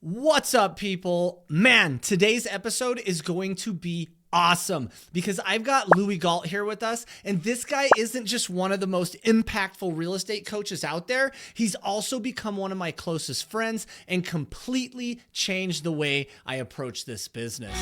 What's up, people? Man, today's episode is going to be awesome because I've got Lewi Gault here with us, and this guy isn't just one of the most impactful real estate coaches out there. He's also become one of my closest friends and completely changed the way I approach this business.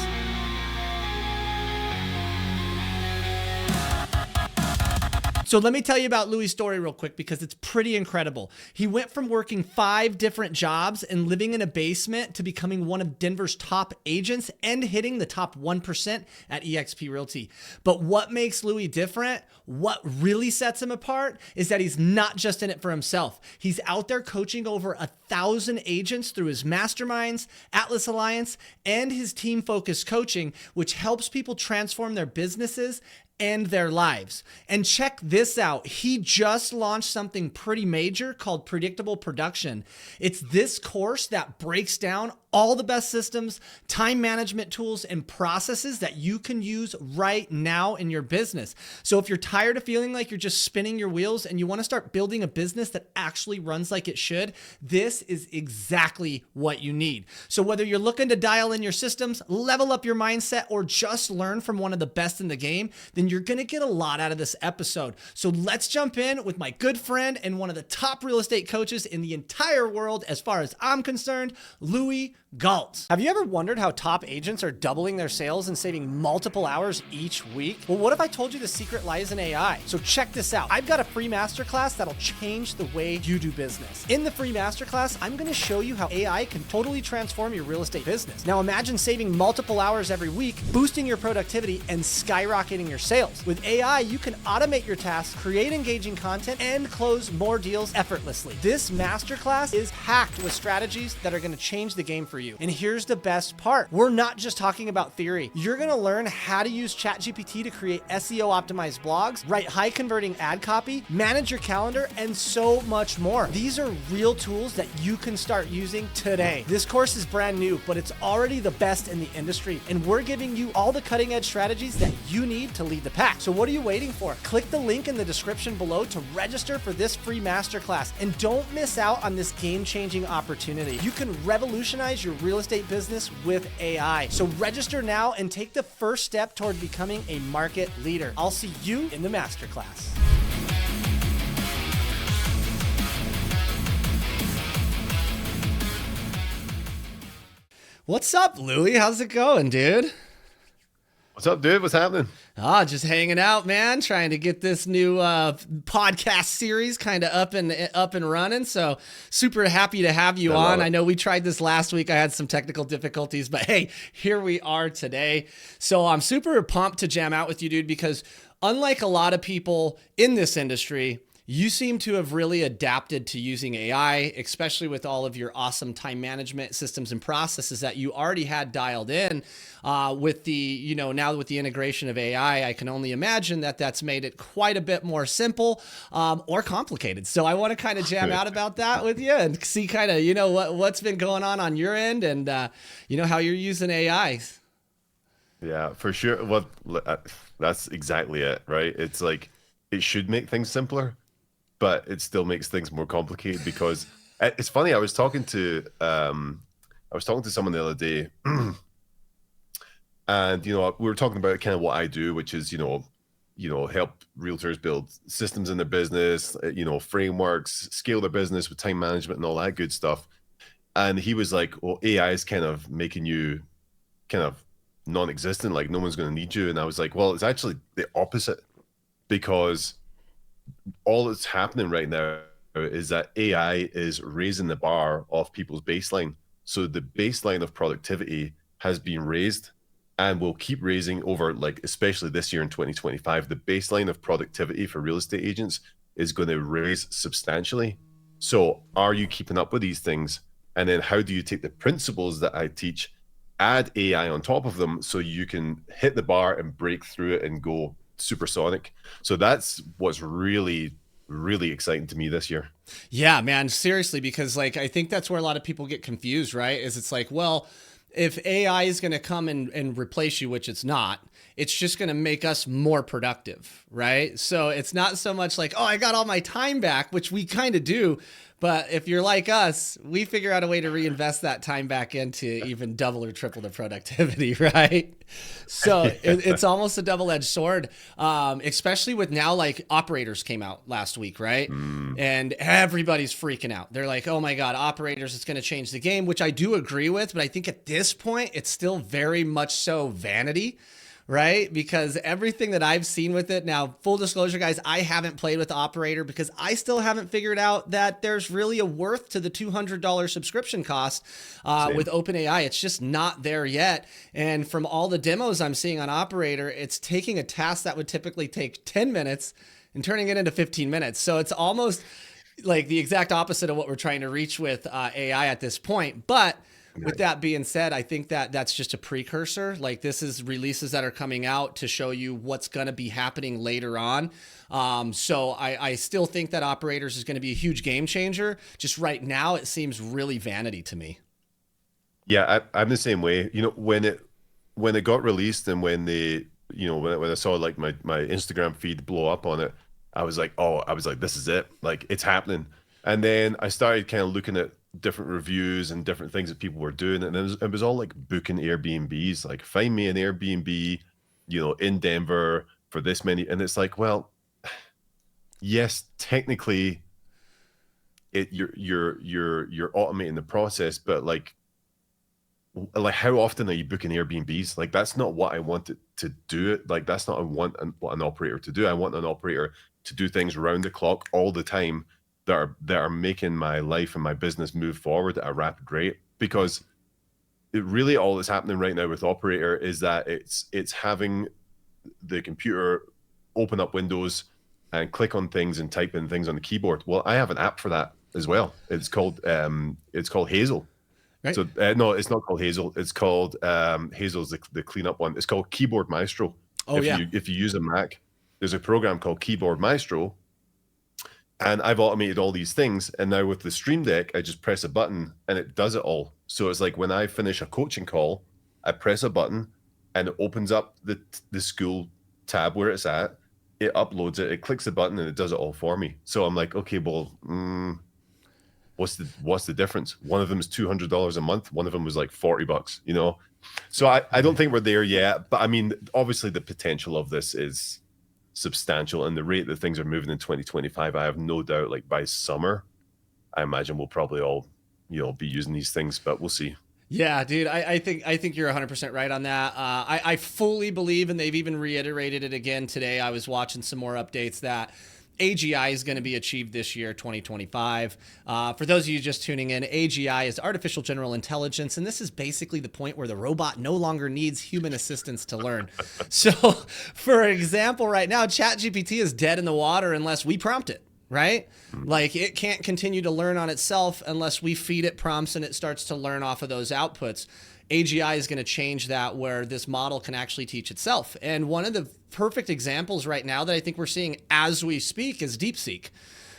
So let me tell you about Lewi's story real quick because it's pretty incredible. He went from working 5 different jobs and living in a basement to becoming one of Denver's top agents and hitting the top 1% at eXp Realty. But what makes Lewi different, what really sets him apart, is that he's not just in it for himself. He's out there coaching over 1,000 agents through his masterminds, Atlas Alliance, and his team-focused coaching, which helps people transform their businesses and their lives. And check this out. He just launched something pretty major called Predictable Production. It's this course that breaks down all the best systems, time management tools, and processes that you can use right now in your business. So if you're tired of feeling like you're just spinning your wheels and you want to start building a business that actually runs like it should, this is exactly what you need. So whether you're looking to dial in your systems, level up your mindset, or just learn from one of the best in the game, then you're going to get a lot out of this episode. So let's jump in with my good friend and one of the top real estate coaches in the entire world, as far as I'm concerned, Lewi Gault. Have you ever wondered how top agents are doubling their sales and saving multiple hours each week? Well, what if I told you the secret lies in AI? So check this out. I've got a free masterclass that'll change the way you do business. In the free masterclass, I'm going to show you how AI can totally transform your real estate business. Now imagine saving multiple hours every week, boosting your productivity, and skyrocketing your sales. With AI, you can automate your tasks, create engaging content, and close more deals effortlessly. This masterclass is packed with strategies that are going to change the game for you. And here's the best part. We're not just talking about theory. You're going to learn how to use ChatGPT to create SEO optimized blogs, write high converting ad copy, manage your calendar, and so much more. These are real tools that you can start using today. This course is brand new, but it's already the best in the industry. And we're giving you all the cutting edge strategies that you need to lead the pack. So what are you waiting for? Click the link in the description below to register for this free masterclass. And don't miss out on this game-changing opportunity. You can revolutionize your real estate business with AI. So register now and take the first step toward becoming a market leader. I'll see you in the masterclass. What's up, Lewi? How's it going, dude? What's up, dude? What's happening? Just hanging out, man. Trying to get this new podcast series kind of up and running. So super happy to have you on. I know we tried this last week. I had some technical difficulties, but hey, here we are today. So I'm super pumped to jam out with you, dude, because unlike a lot of people in this industry, you seem to have really adapted to using AI, especially with all of your awesome time management systems and processes that you already had dialed in. With the, now with the integration of AI, I can only imagine that that's made it quite a bit more simple or complicated. So I want to kind of jam out about that with you and see kind of, what's been going on your end and, how you're using AI. Yeah, for sure. Well, that's exactly it, right? It's like, it should make things simpler, but it still makes things more complicated because it's funny. I was talking to someone the other day, and we were talking about kind of what I do, which is help realtors build systems in their business, frameworks, scale their business with time management and all that good stuff. And he was like, "Well, AI is kind of making you kind of non-existent, like no one's going to need you." And I was like, "Well, it's actually the opposite, because all that's happening right now is that AI is raising the bar of people's baseline. So the baseline of productivity has been raised and will keep raising over, like, especially this year in 2025, the baseline of productivity for real estate agents is going to raise substantially. So are you keeping up with these things? And then how do you take the principles that I teach, add AI on top of them so you can hit the bar and break through it and go supersonic? So that's what's really, really exciting to me this year. Yeah, man, seriously, because I think that's where a lot of people get confused, right? Is it's like, well, if AI is going to come and replace you, which it's not, it's just going to make us more productive, right? So it's not so much like, oh, I got all my time back, which we kind of do, But if you're like us, we figure out a way to reinvest that time back into even double or triple the productivity, right? So it's almost a double-edged sword, especially with now, like operators came out last week, right? And everybody's freaking out. They're like, oh my God, operators, it's going to change the game, which I do agree with. But I think at this point, it's still very much so vanity, right? Because everything that I've seen with it now, full disclosure, guys, I haven't played with Operator because I still haven't figured out that there's really a worth to the $200 subscription cost with OpenAI. It's just not there yet. And from all the demos I'm seeing on Operator, it's taking a task that would typically take 10 minutes and turning it into 15 minutes. So it's almost like the exact opposite of what we're trying to reach with AI at this point. But with that being said, I think that that's just a precursor. Like this is releases that are coming out to show you what's going to be happening later on. So I still think that Operators is going to be a huge game changer. Just right now, it seems really vanity to me. Yeah, I'm the same way. You know, when it got released and when they, you know, when I saw like my Instagram feed blow up on it, I was like, this is it. Like it's happening. And then I started kind of looking at different reviews and different things that people were doing, and it was all like booking Airbnbs, like find me an Airbnb, you know, in Denver for this many, and it's like, well, yes, technically, you're automating the process, but like how often are you booking Airbnbs? Like that's not what I wanted to do. It like that's not what an operator to do. I want an operator to do things around the clock all the time that are making my life and my business move forward at a rapid rate. Because it really all that's happening right now with Operator is that it's having the computer open up Windows and click on things and type in things on the keyboard. Well, I have an app for that as well. It's called Hazel. Right. So no, it's not called Hazel. It's called Hazel's the cleanup one. It's called Keyboard Maestro. Oh, if you use a Mac, there's a program called Keyboard Maestro. And I've automated all these things. And now with the Stream Deck, I just press a button and it does it all. So it's like when I finish a coaching call, I press a button and it opens up the school tab where it's at. It uploads it, it clicks the button and it does it all for me. So I'm like, okay, well, what's the difference? One of them is $200 a month. One of them was like $40, you know? So I don't think we're there yet, but I mean, obviously the potential of this is substantial, and the rate that things are moving in 2025, I have no doubt, like by summer, I imagine we'll probably all, you know, be using these things, but we'll see. Yeah, dude, I think you're 100% right on that. I fully believe, and they've even reiterated it again today. I was watching some more updates that AGI is going to be achieved this year, 2025. For those of you just tuning in, AGI is artificial general intelligence, and this is basically the point where the robot no longer needs human assistance to learn. So, for example, right now, ChatGPT is dead in the water unless we prompt it, right? Like it can't continue to learn on itself unless we feed it prompts and it starts to learn off of those outputs. AGI is going to change that, where this model can actually teach itself. And one of the perfect examples right now that I think we're seeing as we speak is DeepSeek,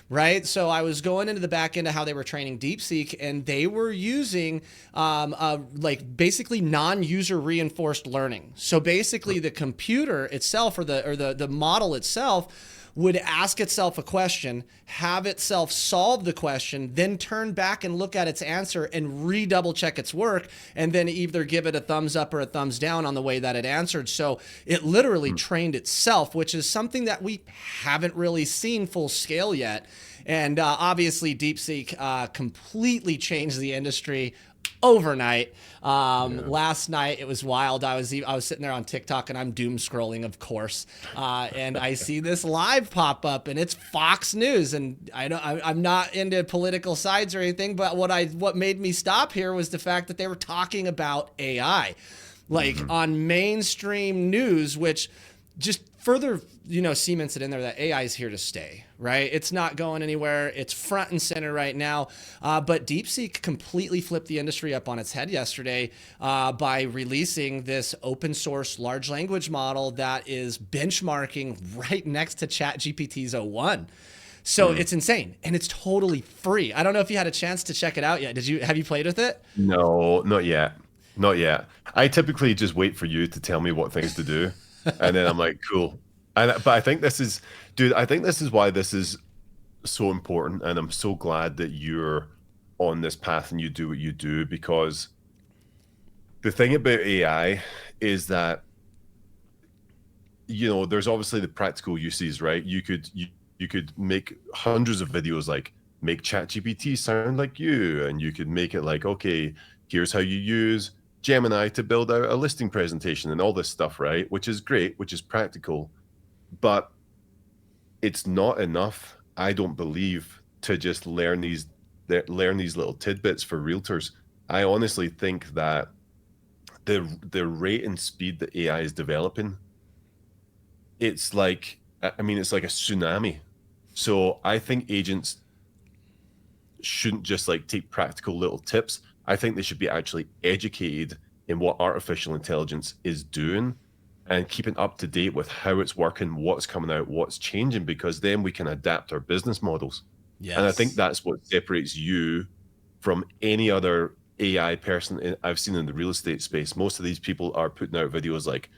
right? So I was going into the back end of how they were training DeepSeek, and they were using like basically non-user reinforced learning. So basically the computer itself, or the model itself, would ask itself a question, have itself solve the question, then turn back and look at its answer and redouble check its work, and then either give it a thumbs up or a thumbs down on the way that it answered. So it literally trained itself, which is something that we haven't really seen full scale yet. And obviously DeepSeek completely changed the industry overnight. Last night it was wild. I was sitting there on TikTok and I'm doom scrolling, of course, and I see this live pop up, and it's Fox News. And I'm not into political sides or anything, but what made me stop here was the fact that they were talking about AI, like on mainstream news, which just further, cements it in there that AI is here to stay, right? It's not going anywhere. It's front and center right now. But DeepSeek completely flipped the industry up on its head yesterday by releasing this open source large language model that is benchmarking right next to ChatGPT's o1. So it's insane, and it's totally free. I don't know if you had a chance to check it out yet. Have you played with it? No, not yet. Not yet. I typically just wait for you to tell me what things to do. And then I'm like, cool. But I think this is, dude, I think this is why this is so important, and I'm so glad that you're on this path and you do what you do, because the thing about AI is that, there's obviously the practical uses, right? You could make hundreds of videos like make ChatGPT sound like you, and you could make it like, okay, here's how you use Gemini to build out a listing presentation and all this stuff, right? Which is great, which is practical, but it's not enough, I don't believe, to just learn these little tidbits for realtors. I honestly think that the rate and speed that AI is developing, it's like, I mean, it's like a tsunami. So I think agents shouldn't just like take practical little tips. I think they should be actually educated in what artificial intelligence is doing and keeping up to date with how it's working, what's coming out, what's changing, because then we can adapt our business models. And I think Yes. that's what separates you from any other AI person I've seen in the real estate space. Most of these people are putting out videos like,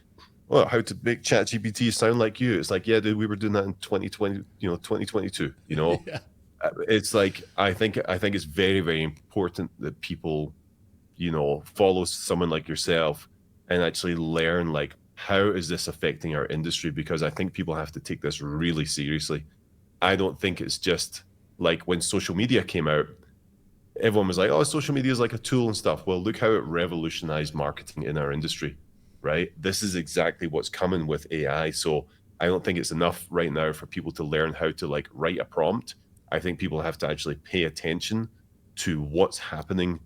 well, how to make ChatGPT sound like you. It's like, yeah, dude, we were doing that in 2020, 2022, Yeah. It's like, I think it's very, very important that people, follow someone like yourself and actually learn, like, how is this affecting our industry? Because I think people have to take this really seriously. I don't think it's just like when social media came out, everyone was like, oh, social media is like a tool and stuff. Well, look how it revolutionized marketing in our industry, right? This is exactly what's coming with AI. So I don't think it's enough right now for people to learn how to like write a prompt. I think people have to actually pay attention to what's happening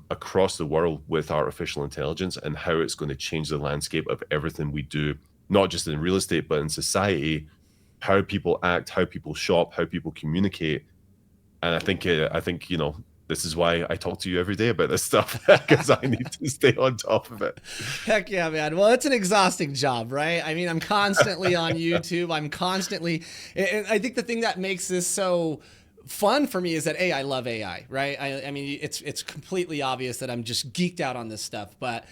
across the world with artificial intelligence and how it's going to change the landscape of everything we do, not just in real estate, but in society, how people act, how people shop, how people communicate. And I think this is why I talk to you every day about this stuff, because I need to stay on top of it. Heck yeah, man. Well, it's an exhausting job, right? I mean, I'm constantly on YouTube. I'm constantly, and I think the thing that makes this so fun for me is that I love AI, right? I mean, it's completely obvious that I'm just geeked out on this stuff. But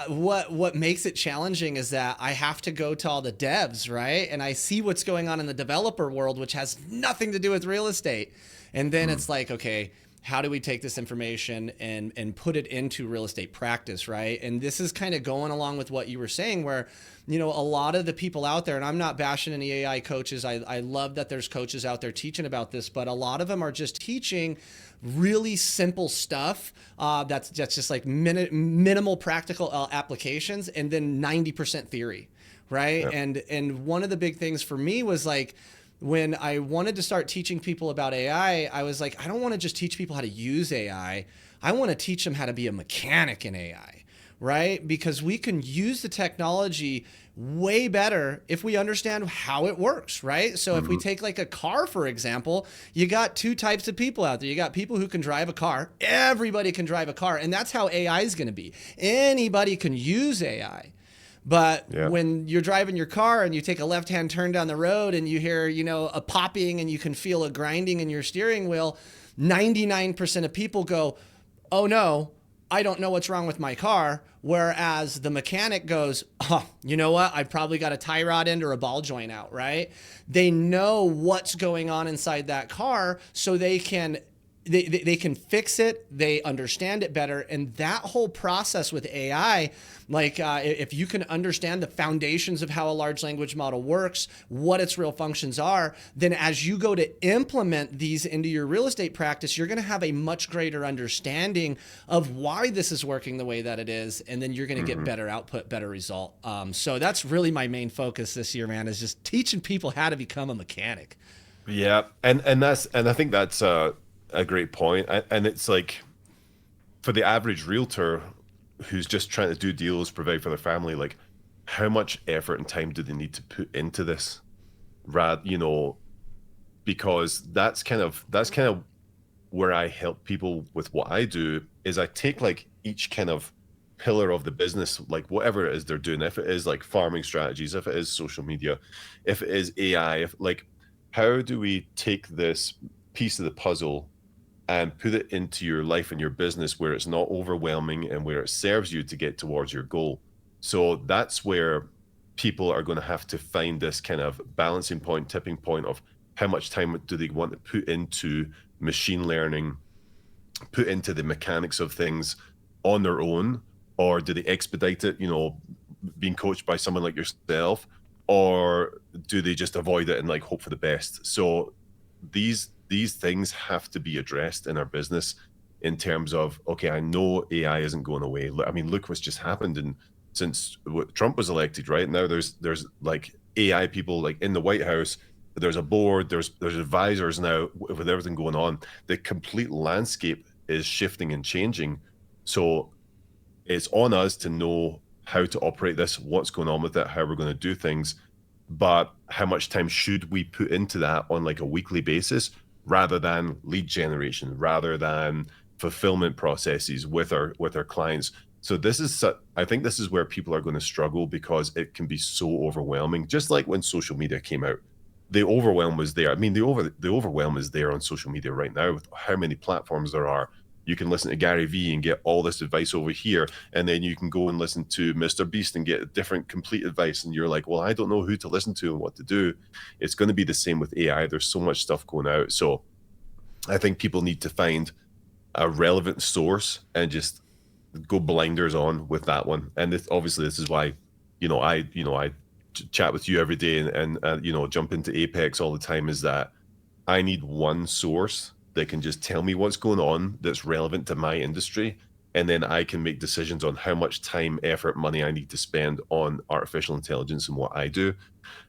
what makes it challenging is that I have to go to all the devs, right? And I see what's going on in the developer world, which has nothing to do with real estate. And then it's like, okay, how do we take this information and put it into real estate practice, right? And this is kind of going along with what you were saying, where a lot of the people out there, and I'm not bashing any AI coaches, I love that there's coaches out there teaching about this, but a lot of them are just teaching really simple stuff that's just like minimal practical applications, and then 90% theory, right? Yep. And one of the big things for me was like, when I wanted to start teaching people about AI, I was like, I don't want to just teach people how to use AI. I want to teach them how to be a mechanic in AI, right? Because we can use the technology way better if we understand how it works, right? So if we take like a car, for example, you got two types of people out there. You got people who can drive a car. Everybody can drive a car. And that's how AI is going to be. Anybody can use AI. But Yeah. when you're driving your car and you take a left-hand turn down the road and you hear, a popping and you can feel a grinding in your steering wheel, 99% of people go, oh no, I don't know what's wrong with my car. Whereas the mechanic goes, oh, you know what? I've probably got a tie rod end or a ball joint out, right? They know what's going on inside that car, so they can can fix it. They understand it better. And that whole process with AI, like if you can understand the foundations of how a large language model works, what its real functions are, then as you go to implement these into your real estate practice, you're going to have a much greater understanding of why this is working the way that it is. And then you're going to get better output, better result. So that's really my main focus this year, man, is just teaching people how to become a mechanic. Yeah. And I think that's a great point. And it's like, for the average realtor who's just trying to do deals, provide for their family, like, how much effort and time do they need to put into this? Because that's kind of where I help people with what I do, is I take like each kind of pillar of the business, like whatever it is they're doing, if it is like farming strategies, if it is social media, if it is AI, if like, how do we take this piece of the puzzle and put it into your life and your business where it's not overwhelming and where it serves you to get towards your goal? So that's where people are going to have to find this kind of balancing point, tipping point of how much time do they want to put into machine learning, put into the mechanics of things on their own, or do they expedite it, being coached by someone like yourself, or do they just avoid it and like hope for the best? So these things have to be addressed in our business in terms of, okay, I know AI isn't going away. I mean, look what's just happened. And since Trump was elected, right now, there's like AI people like in the White House. There's a board. There's advisors now with everything going on. The complete landscape is shifting and changing. So it's on us to know how to operate this, what's going on with it, how we're going to do things, but how much time should we put into that on like a weekly basis, rather than lead generation, rather than fulfillment processes with our clients. So I think this is where people are going to struggle, because it can be so overwhelming. Just like when social media came out, the overwhelm was there. I mean, the overwhelm is there on social media right now with how many platforms there are. You can listen to Gary Vee and get all this advice over here, and then you can go and listen to Mr. Beast and get different complete advice, and you're like, well, I don't know who to listen to and what to do. It's going to be the same with AI. There's so much stuff going out. So I think people need to find a relevant source and just go blinders on with that one. And obviously this is why, I chat with you every day and jump into Apex all the time, is that I need one source that can just tell me what's going on that's relevant to my industry, and then I can make decisions on how much time, effort, money I need to spend on artificial intelligence and what I do.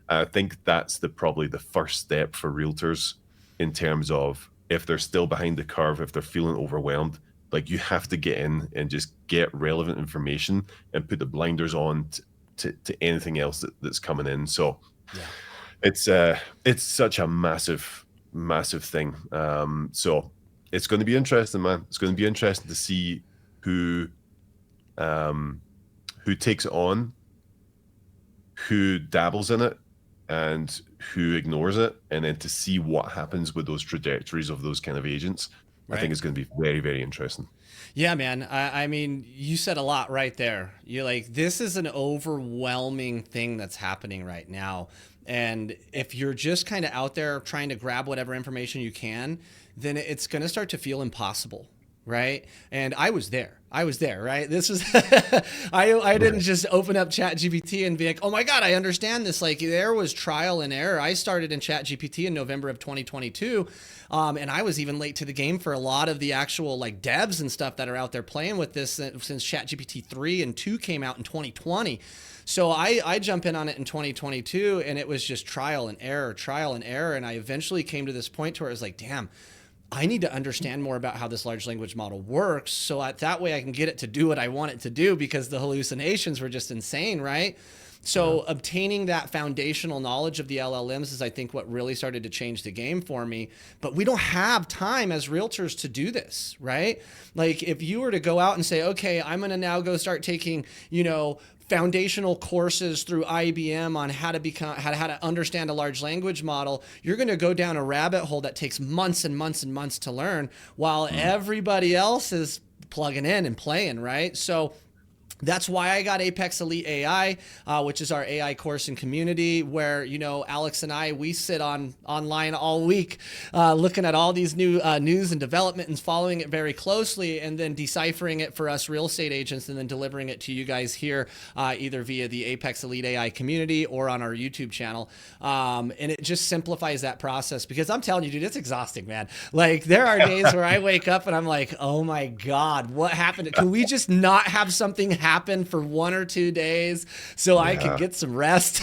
I think that's probably the first step for realtors, in terms of if they're still behind the curve, if they're feeling overwhelmed, like you have to get in and just get relevant information and put the blinders on to anything else that's coming in. So yeah, it's such a massive thing. So it's going to be interesting, man. It's going to be interesting to see who takes it on, who dabbles in it, and who ignores it, and then to see what happens with those trajectories of those kind of agents. Right. I think it's going to be very, very interesting. Yeah, man. I mean, you said a lot right there. You're like, this is an overwhelming thing that's happening right now. And if you're just kind of out there trying to grab whatever information you can, then it's going to start to feel impossible. Right. And I was there, right? This was, I didn't just open up ChatGPT and be like, oh my God, I understand this. Like, there was trial and error. I started in ChatGPT in November of 2022. And I was even late to the game for a lot of the actual like devs and stuff that are out there playing with this since ChatGPT 3 and 2 came out in 2020. So I jump in on it in 2022, and it was just trial and error. And I eventually came to this point where I was like, damn, I need to understand more about how this large language model works, so that way I can get it to do what I want it to do, because the hallucinations were just insane, right? So obtaining that foundational knowledge of the LLMs is, I think, what really started to change the game for me. But we don't have time as realtors to do this, right? Like, if you were to go out and say, okay, I'm going to now go start taking, foundational courses through IBM on how to understand a large language model, you're going to go down a rabbit hole that takes months and months and months to learn, while everybody else is plugging in and playing, right? So that's why I got Apex Elite AI, which is our AI course and community, where, Alex and we sit online all week, looking at all these new news and development and following it very closely, and then deciphering it for us real estate agents, and then delivering it to you guys here, either via the Apex Elite AI community or on our YouTube channel. And it just simplifies that process, because I'm telling you, dude, it's exhausting, man. Like, there are days where I wake up and I'm like, oh my God, what happened? Can we just not have something happen for 1 or 2 days so I could get some rest?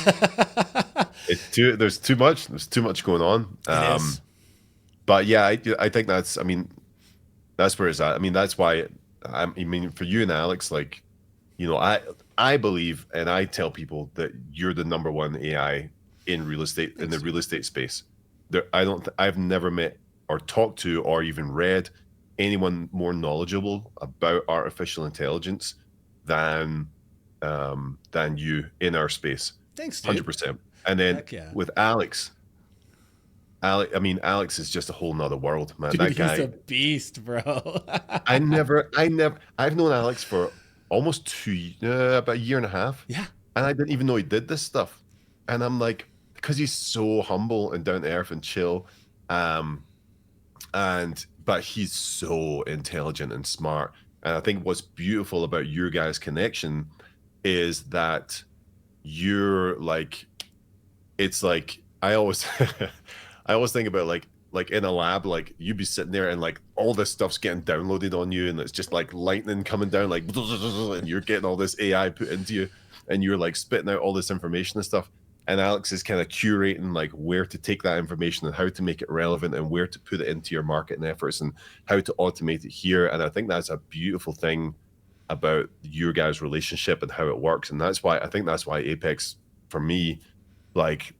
There's too much going on. But yeah, I think that's where it's at. I mean, that's why for you and Alex, like, I believe, and I tell people that you're the number one AI in real estate, in the real estate space. I've never met or talked to or even read anyone more knowledgeable about artificial intelligence than you in our space. Thanks, dude. 100%. And then with Alex, Alex is just a whole nother world, man. Dude, that guy, he's a beast, bro. I've known Alex for almost about a year and a half. Yeah. And I didn't even know he did this stuff. And I'm like, because he's so humble and down to earth and chill. Um, but he's so intelligent and smart. And I think what's beautiful about your guys' connection is that you're like, it's like I always I always think about like in a lab, like you'd be sitting there and like all this stuff's getting downloaded on you, and it's just like lightning coming down, like and you're getting all this AI put into you, and you're like spitting out all this information and stuff. And Alex is kind of curating like where to take that information and how to make it relevant and where to put it into your marketing efforts and how to automate it here. And I think that's a beautiful thing about your guys' relationship and how it works. And that's why I think that's why Apex, for me, like,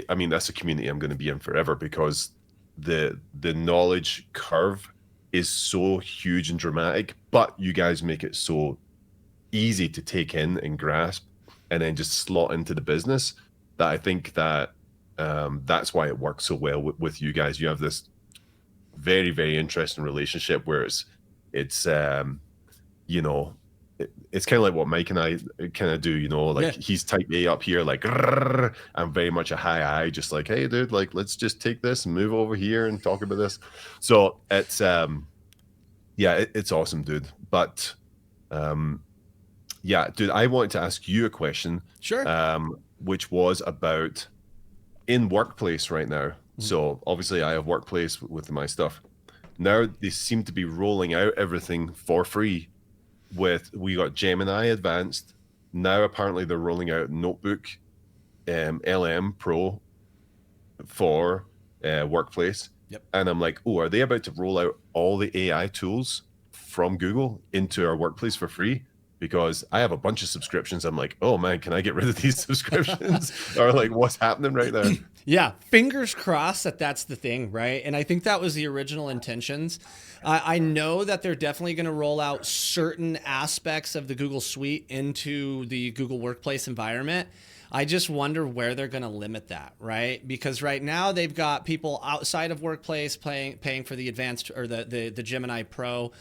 I mean, that's a community I'm going to be in forever, because the knowledge curve is so huge and dramatic, but you guys make it so easy to take in and grasp and then just slot into the business, that I think that that's why it works so well with you guys. You have this very, very interesting relationship where it's you know, it's kind of like what Mike and I kind of do, you know, like he's type A up here, like I'm very much a high I, just like, hey dude, like let's just take this and move over here and talk about this. So it's it's awesome, dude. But yeah, dude, I wanted to ask you a question. Sure. Which was about in Workplace right now. So obviously I have Workplace with my stuff. Now they seem to be rolling out everything for free. We got Gemini Advanced. Now apparently they're rolling out Notebook LM Pro for Workplace. Yep. And I'm like, oh, are they about to roll out all the AI tools from Google into our Workplace for free? Because I have a bunch of subscriptions. I'm like, oh man, can I get rid of these subscriptions? Or like, what's happening right now? Yeah, fingers crossed that that's the thing, right? And I think that was the original intentions. I know that they're definitely going to roll out certain aspects of the Google Suite into the Google Workplace environment. I just wonder where they're going to limit that, right? Because right now they've got people outside of Workplace paying for the advanced or the Gemini Pro,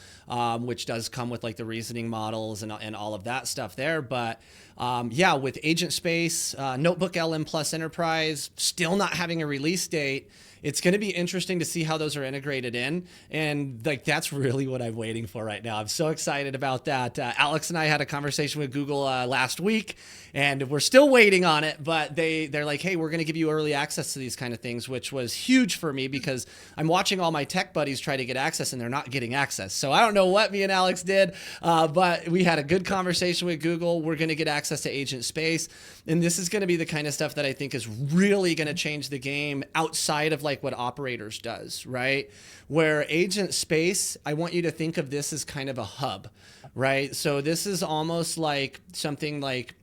which does come with like the reasoning models and all of that stuff there. But yeah, with Agent Space, Notebook LM Plus Enterprise still not having a release date, it's going to be interesting to see how those are integrated in. And like, that's really what I'm waiting for right now. I'm so excited about that. Alex and I had a conversation with Google last week, and we're still waiting on it, but they're like, hey, we're going to give you early access to these kind of things, which was huge for me because I'm watching all my tech buddies try to get access and they're not getting access. So I don't know what me and Alex did, but we had a good conversation with Google. We're going to get access to Agent Space. And this is going to be the kind of stuff that I think is really going to change the game outside of like what Operators does, right? Where Agent Space, I want you to think of this as kind of a hub, right? So this is almost like something like,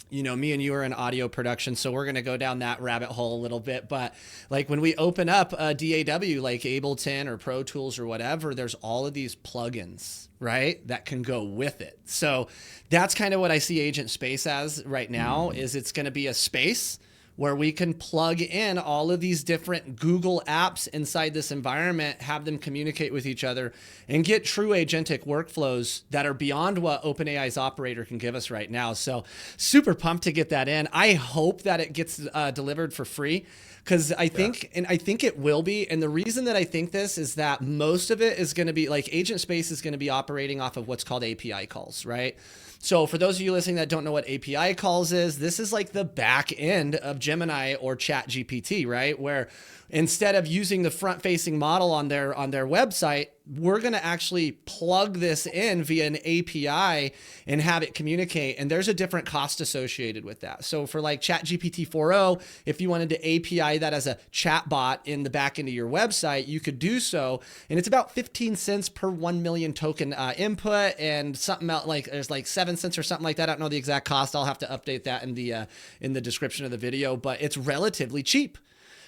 you know, me and you are in audio production, so we're going to go down that rabbit hole a little bit. But like when we open up a DAW like Ableton or Pro Tools or whatever, there's all of these plugins, right, that can go with it. So that's kind of what I see Agent Space as right now, is it's going to be a space where we can plug in all of these different Google apps inside this environment, have them communicate with each other, and get true agentic workflows that are beyond what OpenAI's Operator can give us right now. So super pumped to get that in. I hope that it gets delivered for free, because I think, and I think it will be. And the reason that I think this is that most of it is going to be like Agent Space is going to be operating off of what's called API calls, right? So for those of you listening that don't know what API calls is, this is like the back end of Gemini or ChatGPT, right? Where instead of using the front-facing model on their website, we're going to actually plug this in via an API and have it communicate. And there's a different cost associated with that. So for like ChatGPT 4.0, if you wanted to API that as a chat bot in the back end of your website, you could do so. And it's about 15 cents per 1 million token input, and something else like there's like 7 cents or something like that. I don't know the exact cost. I'll have to update that in the description of the video, but it's relatively cheap,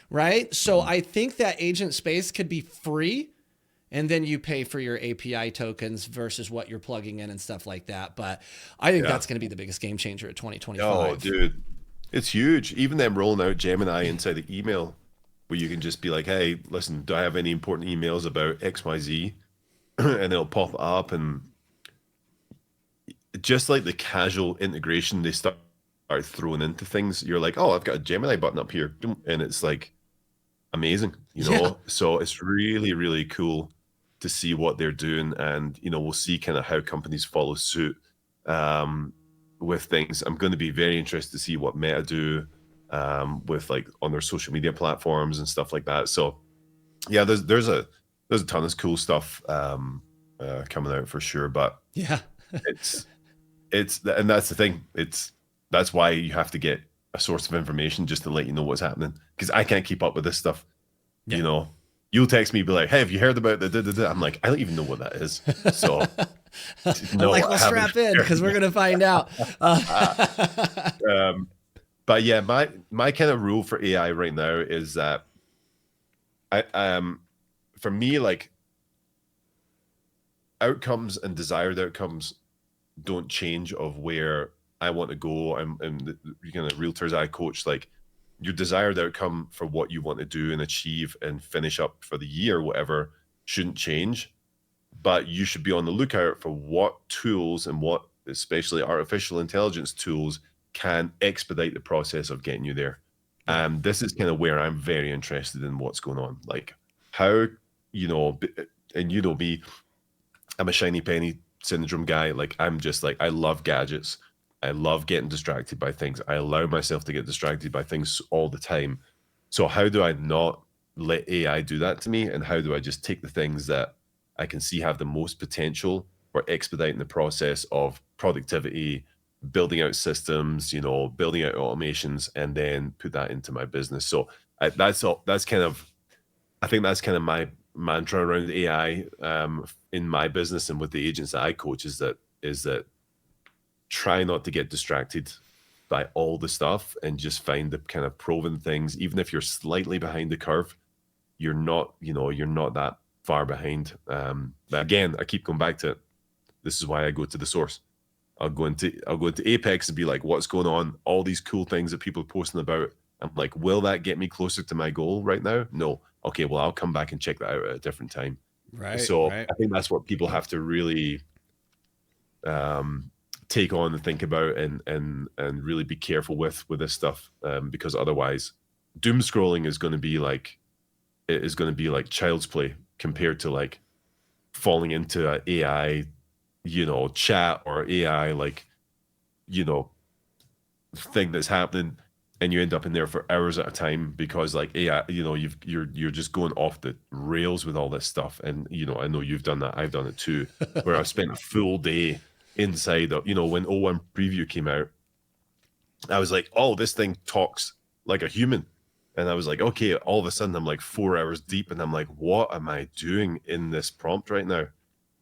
right? So I think that Agent Space could be free, and then you pay for your API tokens versus what you're plugging in and stuff like that. But I think that's going to be the biggest game changer of 2025. Oh, dude, it's huge. Even them rolling out Gemini inside the email, where you can just be like, hey, listen, do I have any important emails about XYZ? And it'll pop up. And just like the casual integration they started are thrown into things, you're like, oh, I've got a Gemini button up here, and it's like amazing, you Yeah. know. So it's really, really cool to see what they're doing, and you know, we'll see kind of how companies follow suit with things. I'm going to be very interested to see what Meta do with like on their social media platforms and stuff like that. So yeah, there's a ton of cool stuff coming out for sure. But Yeah. it's and that's the thing. That's why you have to get a source of information just to let you know what's happening, because I can't keep up with this stuff. Yeah. You know, you'll text me, be like, hey, have you heard about the da, da, da? I'm like, I don't even know what that is. So I'm no, like, I well, haven't strap in because we're gonna find out. but yeah, my kind of rule for AI right now is that I for me, like, outcomes and desired outcomes don't change of where I want to go. I'm the kind of realtors I coach, like, your desired outcome for what you want to do and achieve and finish up for the year, whatever, shouldn't change. But you should be on the lookout for what tools and what, especially artificial intelligence tools, can expedite the process of getting you there. Yeah. And this is kind of where I'm very interested in what's going on. Like, how, you know, and you know me, I'm a shiny penny syndrome guy. Like, I'm just like, I love gadgets. I love getting distracted by things. I allow myself to get distracted by things all the time. So how do I not let AI do that to me? And how do I just take the things that I can see have the most potential for expediting the process of productivity, building out systems, you know, building out automations, and then put that into my business. So that's all. That's kind of, I think that's kind of my mantra around AI in my business and with the agents that I coach, is that try not to get distracted by all the stuff and just find the kind of proven things. Even if you're slightly behind the curve, you're not, you know, you're not that far behind. But again, I keep going back to it. This is why I go to the source. I'll go into Apex and be like, what's going on? All these cool things that people are posting about. I'm like, will that get me closer to my goal right now? No. Okay, well, I'll come back and check that out at a different time. Right. So Right. I think that's what people have to really take on and think about, and really be careful with this stuff, because otherwise doom scrolling is going to be like, it is going to be like child's play compared to like falling into an AI, you know, chat or AI, like, you know, thing that's happening, and you end up in there for hours at a time because like AI, you know, you're just going off the rails with all this stuff. And you know, I know you've done that, I've done it too, where I've spent a full day inside of, you know, when O1 preview came out, I was like, oh, this thing talks like a human. And I was like, okay, all of a sudden I'm like 4 hours deep, and I'm like, what am I doing in this prompt right now?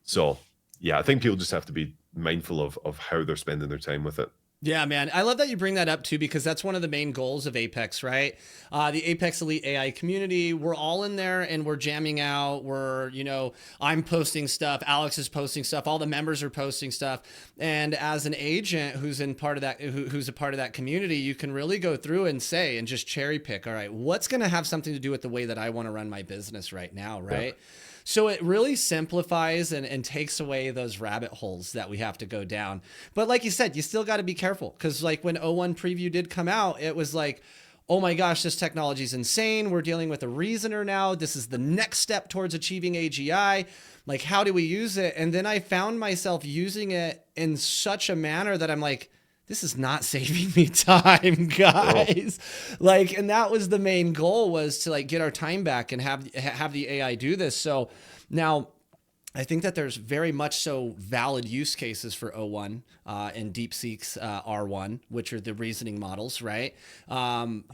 So yeah, I think people just have to be mindful of how they're spending their time with it. Yeah, man. I love that you bring that up too, because that's one of the main goals of Apex, right? The Apex Elite AI community, we're all in there and we're jamming out. You know, I'm posting stuff, Alex is posting stuff, all the members are posting stuff. And as an agent who's in part of that, who's a part of that community, you can really go through and say, and just cherry pick, all right, what's going to have something to do with the way that I want to run my business right now, right? Yeah. So it really simplifies and takes away those rabbit holes that we have to go down. But like you said, you still got to be careful, because like when O1 preview did come out, it was like, oh my gosh, this technology is insane. We're dealing with a reasoner now. This is the next step towards achieving AGI. Like, how do we use it? And then I found myself using it in such a manner that I'm like, this is not saving me time, guys. Oh. Like, and that was the main goal, was to like get our time back and have the AI do this. So now I think that there's very much so valid use cases for O1 and DeepSeek's R1, which are the reasoning models, right?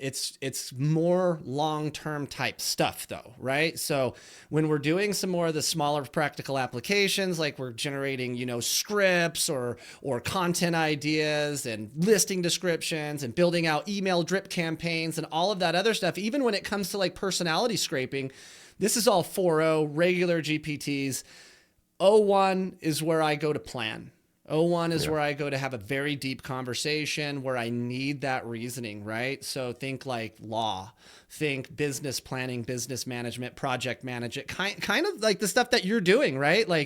It's more long-term type stuff though, right? So when we're doing some more of the smaller practical applications, like we're generating, you know, scripts or content ideas and listing descriptions and building out email drip campaigns and all of that other stuff, even when it comes to like personality scraping, this is all 4.0 regular GPTs. O1 is where I go to plan. O1 is Yeah. where I go to have a very deep conversation where I need that reasoning, right? So think like law, think business planning, business management, project management, kind of like the stuff that you're doing, right? Yeah.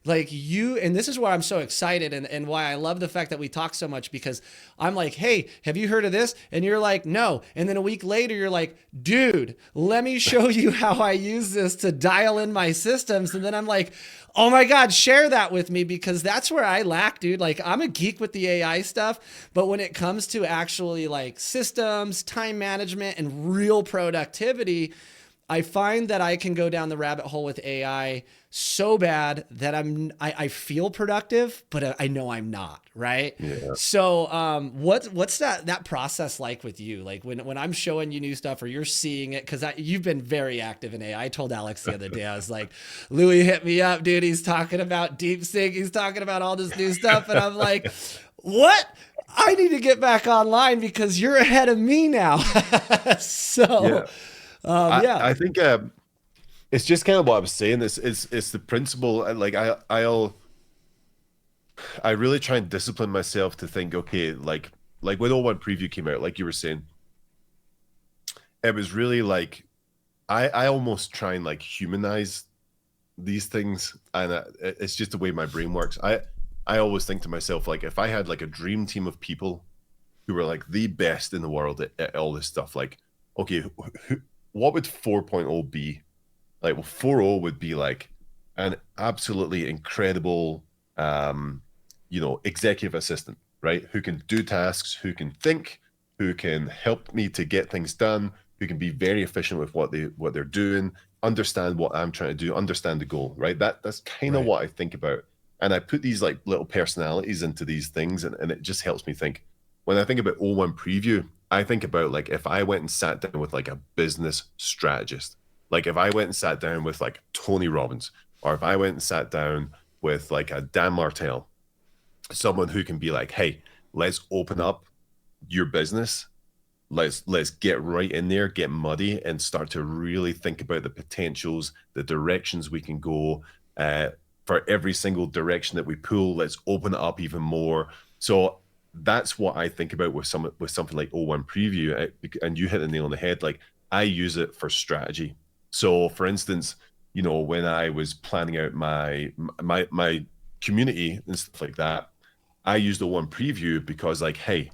Like you, and this is why I'm so excited and why I love the fact that we talk so much, because I'm like, hey, have you heard of this? And you're like, no. And then a week later, you're like, dude, let me show you how I use this to dial in my systems. And then I'm like, oh my God, share that with me, because that's where I lack, dude. Like I'm a geek with the AI stuff, but when it comes to actually like systems, time management, and real productivity, I find that I can go down the rabbit hole with AI so bad that I feel productive, but I know I'm not, right? Yeah. So what's that process like with you? Like when I'm showing you new stuff or you're seeing it, because you've been very active in AI. I told Alex the other day, I was like, Louis hit me up, dude. He's talking about deep sync. He's talking about all this new stuff, and I'm like, what? I need to get back online because you're ahead of me now. Yeah. So yeah. I think it's just kind of what I was saying. It's the principle. Like I really try and discipline myself to think, okay, like when O1 Preview came out, like you were saying, it was really like I almost try and like humanize these things, and it's just the way my brain works. I always think to myself, like, if I had like a dream team of people who were like the best in the world at all this stuff, like, okay, what would 4.0 be? Like, well, 4.0 would be like an absolutely incredible, executive assistant, right? Who can do tasks, who can think, who can help me to get things done, who can be very efficient with what they're doing, understand what I'm trying to do, understand the goal, right? That's kind of Right. what I think about. And I put these like little personalities into these things, and it just helps me think. When I think about O1 Preview, I think about like if I went and sat down with like a business strategist, like if I went and sat down with like Tony Robbins, or if I went and sat down with like a Dan Martell, someone who can be like, hey, let's open up your business. Let's get right in there, get muddy, and start to really think about the potentials, the directions we can go. For every single direction that we pull, let's open it up even more. So that's what I think about with something like O1 Preview. And you hit the nail on the head. Like, I use it for strategy. So for instance, when I was planning out my community and stuff like that, I used O1 Preview because, like, hey,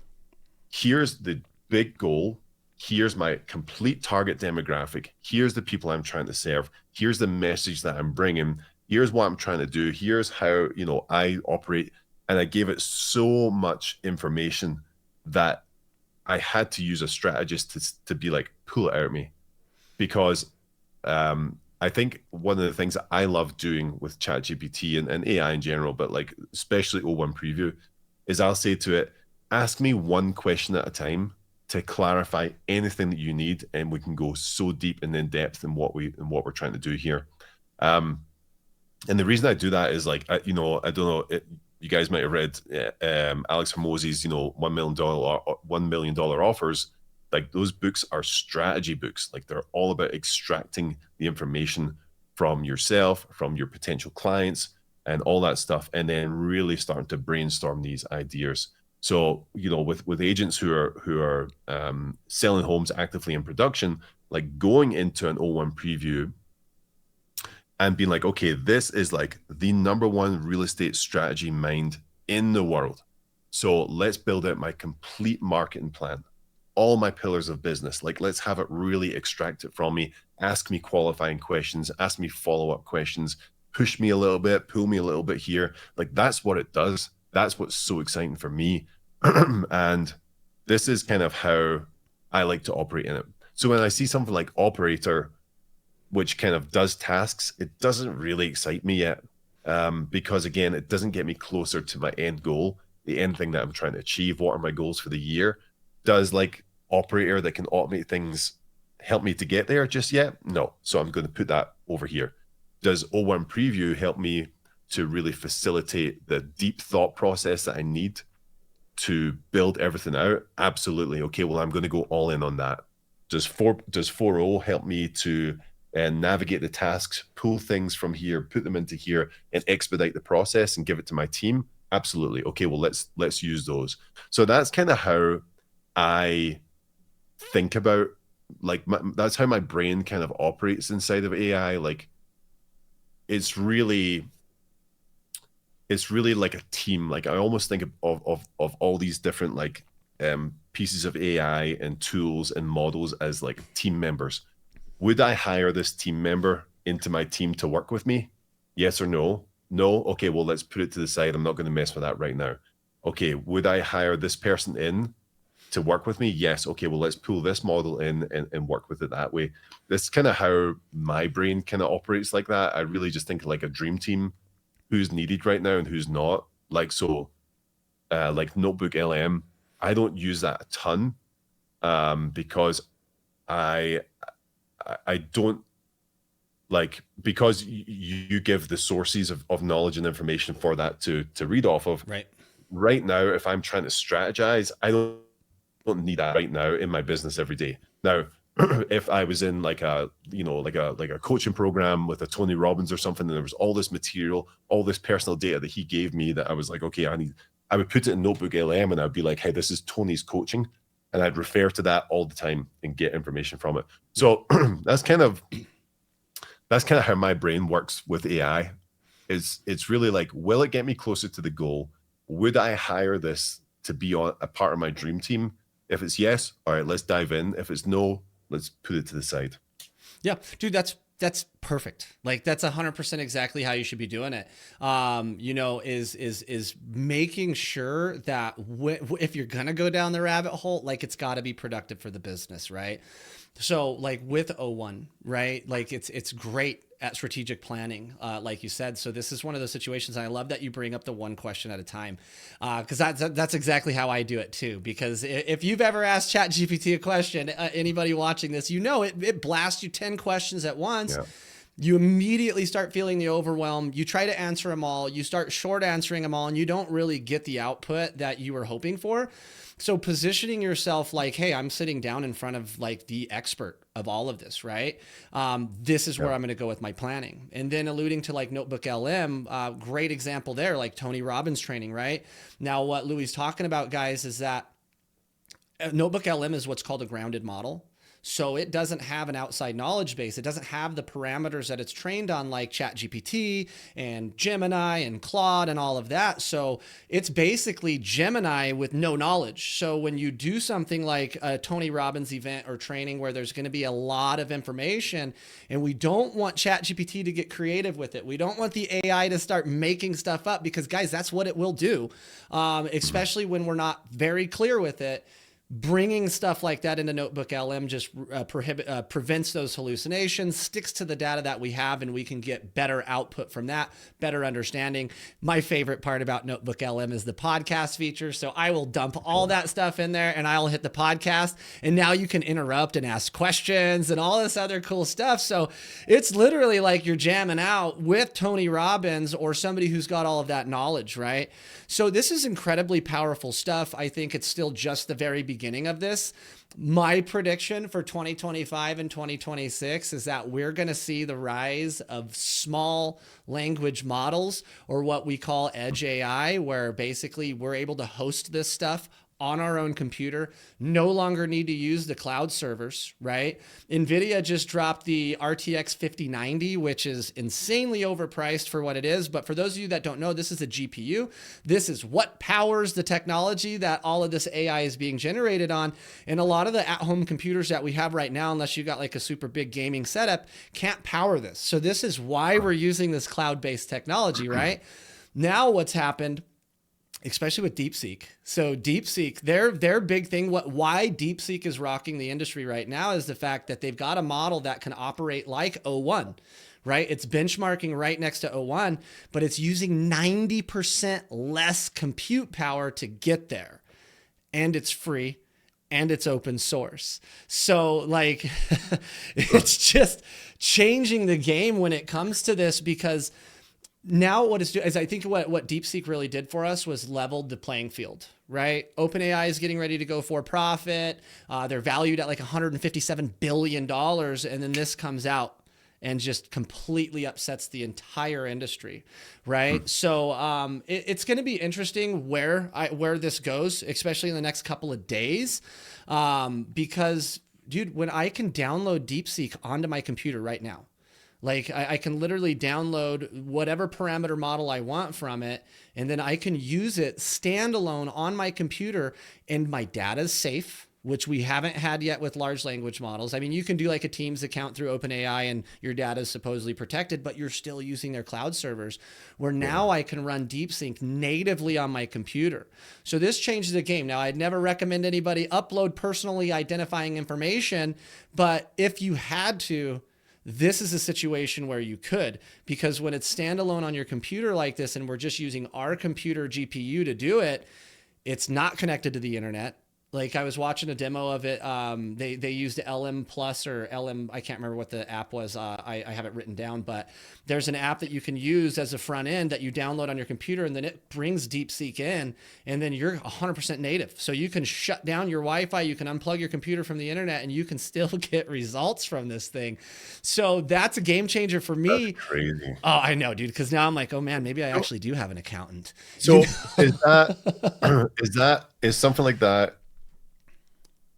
here's the big goal. Here's my complete target demographic. Here's the people I'm trying to serve. Here's the message that I'm bringing. Here's what I'm trying to do. Here's how, I operate. And I gave it so much information that I had to use a strategist to be like, pull it out of me. Because I think one of the things that I love doing with ChatGPT and AI in general, but like especially O1 Preview, is I'll say to it, ask me one question at a time to clarify anything that you need, and we can go so deep and in depth in what we're trying to do here. And the reason I do that is like, I don't know, you guys might have read Alex Hormozy's, $1 million offers. Like, those books are strategy books. Like, they're all about extracting the information from yourself, from your potential clients, and all that stuff, and then really starting to brainstorm these ideas. So, with agents who are selling homes actively in production, like going into an O1 Preview and being like, okay, this is like the number one real estate strategy mind in the world. So let's build out my complete marketing plan, all my pillars of business. Like, let's have it really extract it from me, ask me qualifying questions, ask me follow-up questions, push me a little bit, pull me a little bit here. Like, that's what it does. That's what's so exciting for me. And this is kind of how I like to operate in it. So when I see something like Operator, which kind of does tasks, it doesn't really excite me yet, because again, it doesn't get me closer to my end goal, the end thing that I'm trying to achieve. What are my goals for the year? Does like Operator that can automate things help me to get there just yet? No. So I'm going to put that over here. Does O1 Preview help me to really facilitate the deep thought process that I need to build everything out? Absolutely. Okay, well, I'm going to go all in on that. Does 4.0 help me to navigate the tasks, pull things from here, put them into here, and expedite the process and give it to my team? Absolutely. Okay, well, let's use those. So that's kind of how I think about, like, that's how my brain kind of operates inside of AI. Like, it's really like a team. Like, I almost think of all these different, like, pieces of AI and tools and models as like team members. Would I hire this team member into my team to work with me? Yes or no? No. Okay, well, let's put it to the side. I'm not going to mess with that right now. Okay, would I hire this person in to work with me? Yes. Okay, well, let's pull this model in and work with it that way. That's kind of how my brain kind of operates like that. I really just think like a dream team, who's needed right now and who's not. Like, so like Notebook LM, I don't use that a ton because I don't like, because you give the sources of knowledge and information for that to read off of. Right now, if I'm trying to strategize, I don't need that right now in my business every day. Now, if I was in like a, like a coaching program with a Tony Robbins or something, and there was all this material, all this personal data that he gave me that I was like, okay, I would put it in Notebook LM and I'd be like, hey, this is Tony's coaching. And I'd refer to that all the time and get information from it. So that's kind of how my brain works with AI. It's really like, will it get me closer to the goal? Would I hire this to be a part of my dream team? If it's yes, all right, let's dive in. If it's no, let's put it to the side. Yeah, dude, that's perfect. Like, that's 100% exactly how you should be doing it. Is making sure that if you're gonna go down the rabbit hole, like, it's got to be productive for the business, right? So, like, with O1, right? Like, it's great at strategic planning, like you said. So this is one of those situations. And I love that you bring up the one question at a time, because that's exactly how I do it too. Because if you've ever asked ChatGPT a question, anybody watching this, it blasts you 10 questions at once. Yeah. You immediately start feeling the overwhelm. You try to answer them all. You start short answering them all, and you don't really get the output that you were hoping for. So positioning yourself like, hey, I'm sitting down in front of like the expert of all of this, right? This is where I'm going to go with my planning. And then alluding to like Notebook LM, great example there, like Tony Robbins training, right? Now, what Lewi's talking about, guys, is that Notebook LM is what's called a grounded model. So it doesn't have an outside knowledge base. It doesn't have the parameters that it's trained on, like ChatGPT and Gemini and Claude and all of that. So it's basically Gemini with no knowledge. So when you do something like a Tony Robbins event or training where there's going to be a lot of information, and we don't want ChatGPT to get creative with it. We don't want the AI to start making stuff up, because, guys, that's what it will do, especially when we're not very clear with it. Bringing stuff like that into Notebook LM just prevents those hallucinations, sticks to the data that we have, and we can get better output from that, better understanding. My favorite part about Notebook LM is the podcast feature. So I will dump all that stuff in there and I'll hit the podcast, and now you can interrupt and ask questions and all this other cool stuff. So it's literally like you're jamming out with Tony Robbins or somebody who's got all of that knowledge, right? So this is incredibly powerful stuff. I think it's still just the very beginning of this. My prediction for 2025 and 2026 is that we're going to see the rise of small language models, or what we call edge AI, where basically we're able to host this stuff on our own computer, no longer need to use the cloud servers, right? NVIDIA just dropped the RTX 5090, which is insanely overpriced for what it is. But for those of you that don't know, this is a GPU. This is what powers the technology that all of this AI is being generated on. And a lot of the at-home computers that we have right now, unless you got like a super big gaming setup, can't power this. So this is why we're using this cloud-based technology, right? Now what's happened, especially with DeepSeek. So DeepSeek, their big thing, why DeepSeek is rocking the industry right now is the fact that they've got a model that can operate like O1, right? It's benchmarking right next to O1, but it's using 90% less compute power to get there. And it's free and it's open source. So like, it's just changing the game when it comes to this, because now what it's doing is, I think what DeepSeek really did for us was leveled the playing field, right? OpenAI is getting ready to go for profit. They're valued at like $157 billion. And then this comes out and just completely upsets the entire industry, right? So it's going to be interesting where this goes, especially in the next couple of days, because, dude, when I can download DeepSeek onto my computer right now, like I can literally download whatever parameter model I want from it, and then I can use it standalone on my computer, and my data is safe, which we haven't had yet with large language models. I mean, you can do like a Teams account through OpenAI and your data is supposedly protected, but you're still using their cloud servers, where now I can run DeepSync natively on my computer. So this changes the game. Now, I'd never recommend anybody upload personally identifying information, but if you had to, this is a situation where you could, because when it's standalone on your computer like this, and we're just using our computer GPU to do it, it's not connected to the internet. Like I was watching a demo of it. They used LM Plus or LM. I can't remember what the app was. I have it written down, but there's an app that you can use as a front end that you download on your computer, and then it brings DeepSeek in, and then you're 100% native. So you can shut down your Wi-Fi, you can unplug your computer from the internet, and you can still get results from this thing. So that's a game changer for me. That's crazy. Oh, I know, dude. Because now I'm like, oh man, maybe I actually do have an accountant. So is something like that?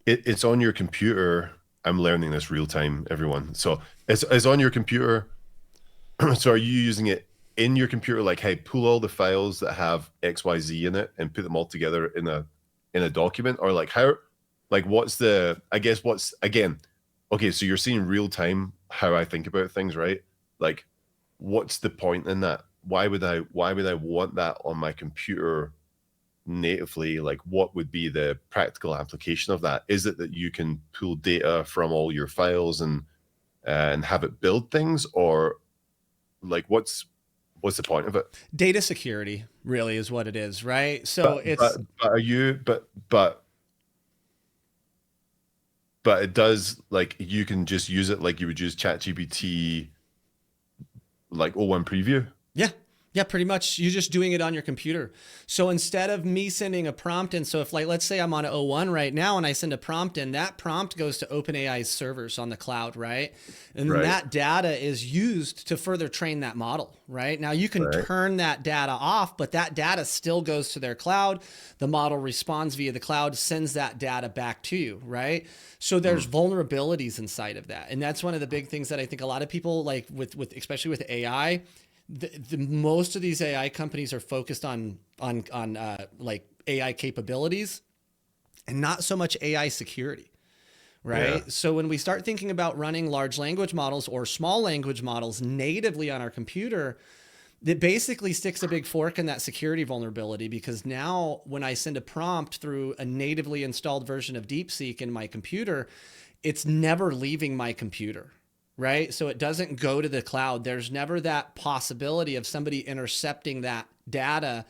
It's on your computer. I'm learning this real time, everyone. So it's on your computer. So are you using it in your computer? Like, hey, pull all the files that have XYZ in it and put them all together in a document, or like how, like what's the, I guess what's, again, okay, so you're seeing real time how I think about things, right? Like, what's the point in that? Why would I want that on my computer natively? Like, what would be the practical application of that? Is it that you can pull data from all your files and have it build things, or like what's the point of it? Data security really is what it is, right? So but it does, like, you can just use it like you would use ChatGPT, like O1 preview. Yeah, pretty much. You're just doing it on your computer. So instead of me sending a prompt in, so if, like, let's say I'm on O1 right now and I send a prompt in, that prompt goes to OpenAI's servers on the cloud, right? And then that data is used to further train that model, right? Now you can turn that data off, but that data still goes to their cloud. The model responds via the cloud, sends that data back to you, right? So there's vulnerabilities inside of that. And that's one of the big things that I think a lot of people, like with especially with AI, the most of these AI companies are focused on like AI capabilities and not so much AI security, right? Yeah. So when we start thinking about running large language models or small language models natively on our computer, it basically sticks a big fork in that security vulnerability, because now when I send a prompt through a natively installed version of DeepSeek in my computer, it's never leaving my computer. Right? So it doesn't go to the cloud. There's never that possibility of somebody intercepting that data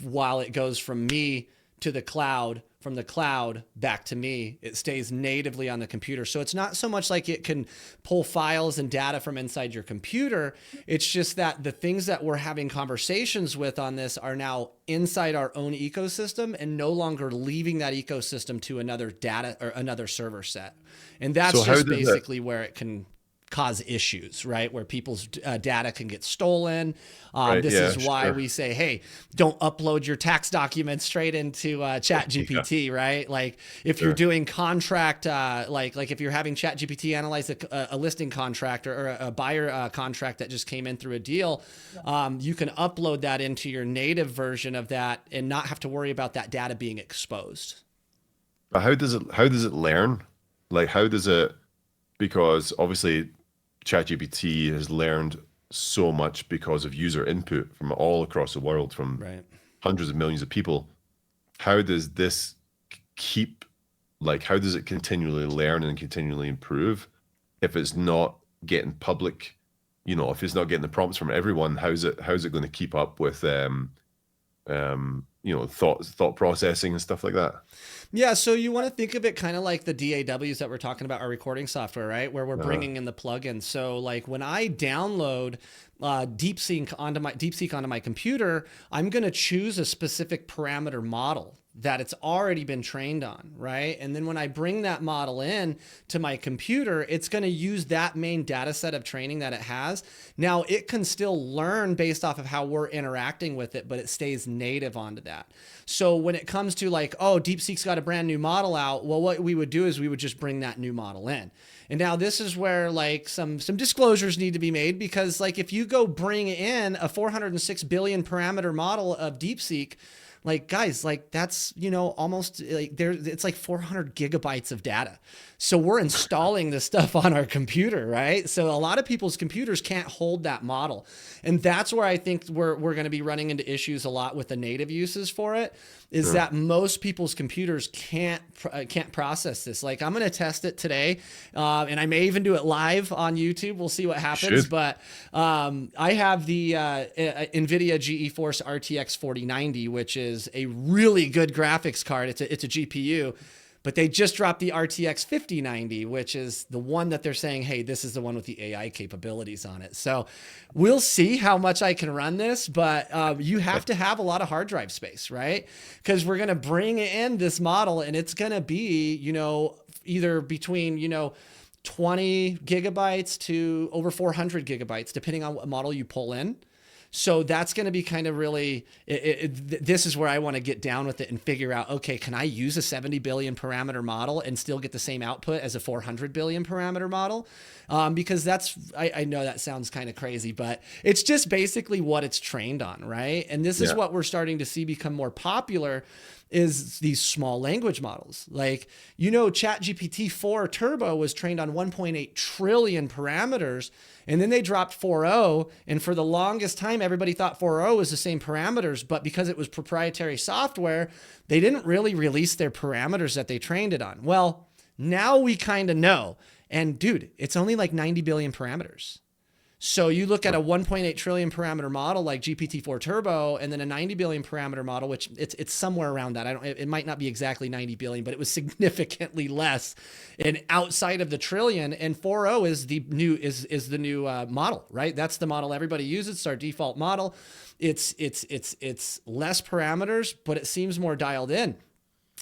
while it goes from me to the cloud, from the cloud back to me. It stays natively on the computer. So it's not so much like it can pull files and data from inside your computer. It's just that the things that we're having conversations with on this are now inside our own ecosystem and no longer leaving that ecosystem to another data or another server set. And that's just basically where it can cause issues, right? Where people's data can get stolen. This is why we say, hey, don't upload your tax documents straight into ChatGPT, right? Like if you're doing contract, like if you're having ChatGPT analyze a listing contract or a buyer contract that just came in through a deal, you can upload that into your native version of that and not have to worry about that data being exposed. But how does it learn? Like, how does it, because obviously ChatGPT has learned so much because of user input from all across the world, from hundreds of millions of people. How does this keep, like, how does it continually learn and continually improve if it's not getting public, if it's not getting the prompts from everyone? How's it going to keep up with thought processing and stuff like that? Yeah, so you want to think of it kind of like the DAWs that we're talking about, our recording software, right? Where we're bringing in the plugins. So like when I download DeepSeek onto my computer, I'm going to choose a specific parameter model that it's already been trained on, right? And then when I bring that model in to my computer, it's going to use that main data set of training that it has. Now it can still learn based off of how we're interacting with it, but it stays native onto that. So when it comes to like, oh, DeepSeek's got a brand new model out, well, what we would do is we would just bring that new model in. And now this is where like some disclosures need to be made, because like if you go bring in a 406 billion parameter model of DeepSeek, like guys, like that's, you know, almost like it's like 400 gigabytes of data. So we're installing this stuff on our computer, right? So a lot of people's computers can't hold that model. And that's where I think we're going to be running into issues a lot with the native uses for it, is that most people's computers can't process this. Like I'm going to test it today, and I may even do it live on YouTube. We'll see what happens. But I have the NVIDIA GeForce RTX 4090, which is a really good graphics card. It's a GPU. But they just dropped the RTX 5090, which is the one that they're saying, hey, this is the one with the AI capabilities on it. So we'll see how much I can run this, but you have to have a lot of hard drive space, right? Because we're going to bring in this model and it's going to be, you know, either between, you know, 20 gigabytes to over 400 gigabytes, depending on what model you pull in. So that's going to be kind of really, this is where I want to get down with it and figure out, okay, can I use a 70 billion parameter model and still get the same output as a 400 billion parameter model? Because that's, I know that sounds kind of crazy, but it's just basically what it's trained on, right? And this is what we're starting to see become more popular, is these small language models. Like, you know, ChatGPT 4 Turbo was trained on 1.8 trillion parameters, and then they dropped 4.0, and for the longest time, everybody thought 4.0 was the same parameters, but because it was proprietary software, they didn't really release their parameters that they trained it on. Well, now we kind of know. And dude, it's only like 90 billion parameters. So you look at a 1.8 trillion parameter model like GPT-4 Turbo, and then a 90 billion parameter model, which it's somewhere around that. It might not be exactly 90 billion, but it was significantly less and outside of the trillion. And 4.0 is the new model, right? That's the model everybody uses. It's our default model. It's less parameters, but it seems more dialed in.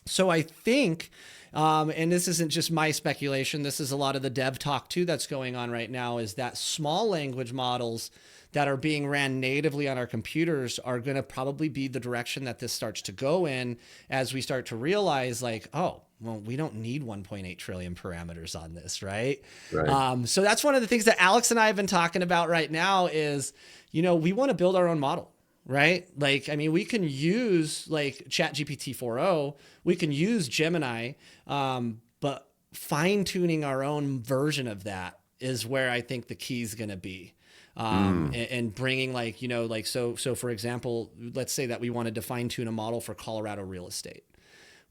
So I think, and this isn't just my speculation, this is a lot of the dev talk too that's going on right now, is that small language models that are being ran natively on our computers are going to probably be the direction that this starts to go in, as we start to realize like, oh, well, we don't need 1.8 trillion parameters on this, right? So that's one of the things that Alex and I have been talking about right now is, you know, we want to build our own model. Right? Like, I mean, we can use like ChatGPT 4.0, we can use Gemini, but fine tuning our own version of that is where I think the key is going to be. And bringing like, you know, like, so for example, let's say that we wanted to fine tune a model for Colorado real estate.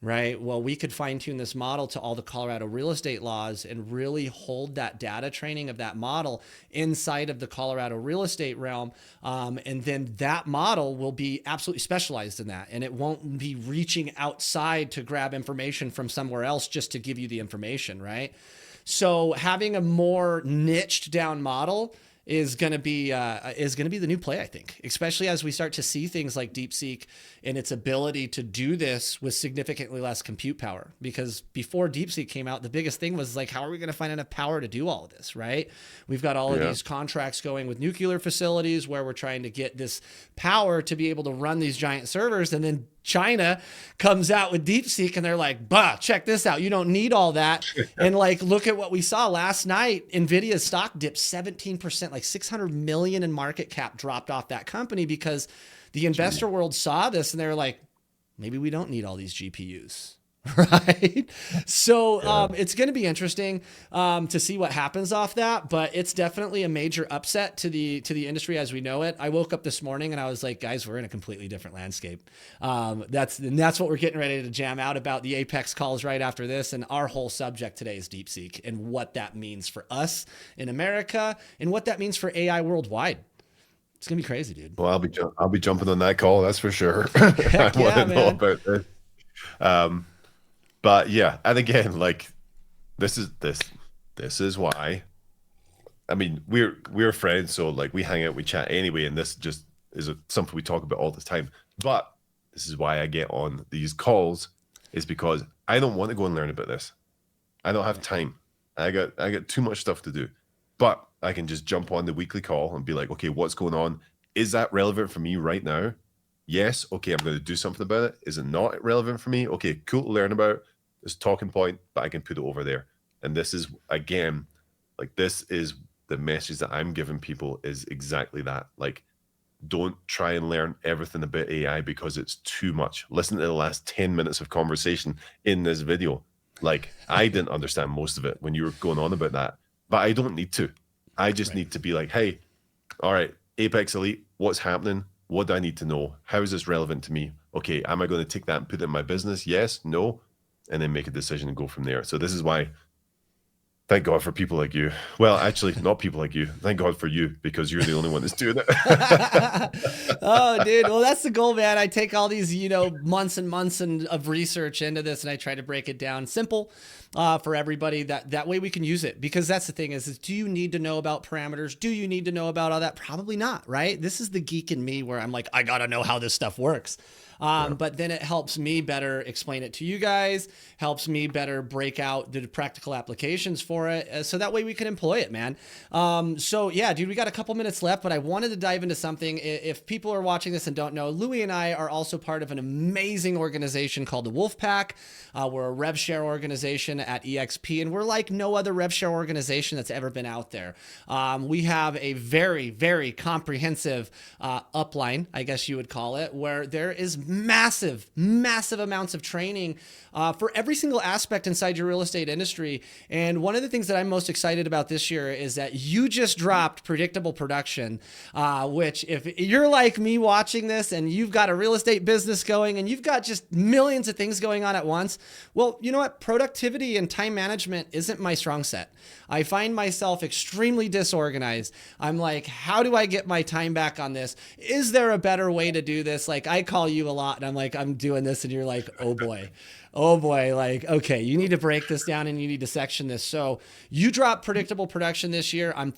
Right. Well, we could fine tune this model to all the Colorado real estate laws and really hold that data training of that model inside of the Colorado real estate realm. And then that model will be absolutely specialized in that. And it won't be reaching outside to grab information from somewhere else just to give you the information. Right. So having a more niched down model is going to be the new play, I think, especially as we start to see things like DeepSeek and its ability to do this with significantly less compute power. Because before DeepSeek came out, the biggest thing was like, how are we going to find enough power to do all of this, right? We've got all of these contracts going with nuclear facilities where we're trying to get this power to be able to run these giant servers, and then China comes out with DeepSeek and they're like, bah, check this out. You don't need all that. And like, look at what we saw last night. NVIDIA's stock dipped 17%, like 600 million in market cap dropped off that company because the investor world saw this and they're like, maybe we don't need all these GPUs. Right. So it's going to be interesting to see what happens off that, but it's definitely a major upset to the industry as we know it. I woke up this morning and I was like, guys, we're in a completely different landscape. That's what we're getting ready to jam out about. The Apex calls right after this. And our whole subject today is DeepSeek and what that means for us in America and what that means for AI worldwide. It's going to be crazy, dude. Well, I'll be jumping on that call. That's for sure. Heck I want to know man. about this. But yeah, and again, like this is why. I mean, we're friends, so like we hang out, we chat anyway, and this just is something we talk about all the time. But this is why I get on these calls, is because I don't want to go and learn about this. I don't have time. I got too much stuff to do. But I can just jump on the weekly call and be like, okay, what's going on? Is that relevant for me right now? Yes. Okay, I'm going to do something about it. Is it not relevant for me? Okay, cool to learn about. This talking point, but I can put it over there. And this is, again, like, this is the message that I'm giving people, is exactly that. Like, don't try and learn everything about AI because it's too much. Listen to the last 10 minutes of conversation in this video. Like, I didn't understand most of it when you were going on about that, but I don't need to. I just need to be like, hey, all right, Apex Elite, what's happening? What do I need to know? How is this relevant to me? Okay, am I going to take that and put it in my business? Yes, no, and then make a decision and go from there. So this is why, thank God for people like you. Well, actually, not people like you. Thank God for you, because you're the only one that's doing it. Oh, dude. Well, that's the goal, man. I take all these, months and months of research into this, and I try to break it down simple for everybody. That way we can use it. Because that's the thing is do you need to know about parameters? Do you need to know about all that? Probably not, right? This is the geek in me where I'm like, I got to know how this stuff works. But then it helps me better explain it to you guys, helps me better break out the practical applications for it. So that way we can employ it, man. So yeah, dude, we got a couple minutes left, but I wanted to dive into something. If people are watching this and don't know, Lewi and I are also part of an amazing organization called the Wolfpack. We're a rev share organization at EXP, and we're like no other rev share organization that's ever been out there. We have a very, very comprehensive upline, I guess you would call it, where there is massive amounts of training for every single aspect inside your real estate industry. And one of the things that I'm most excited about this year is that you just dropped predictable production, which if you're like me watching this and you've got a real estate business going and you've got just millions of things going on at once, well, you know what? Productivity and time management isn't my strong set. I find myself extremely disorganized. I'm like, how do I get my time back on this? Is there a better way to do this? Like, I call you a lot and I'm like, I'm doing this, and you're like, oh boy, like, okay, you need to break this down and you need to section this. So you dropped predictable production this year. I'm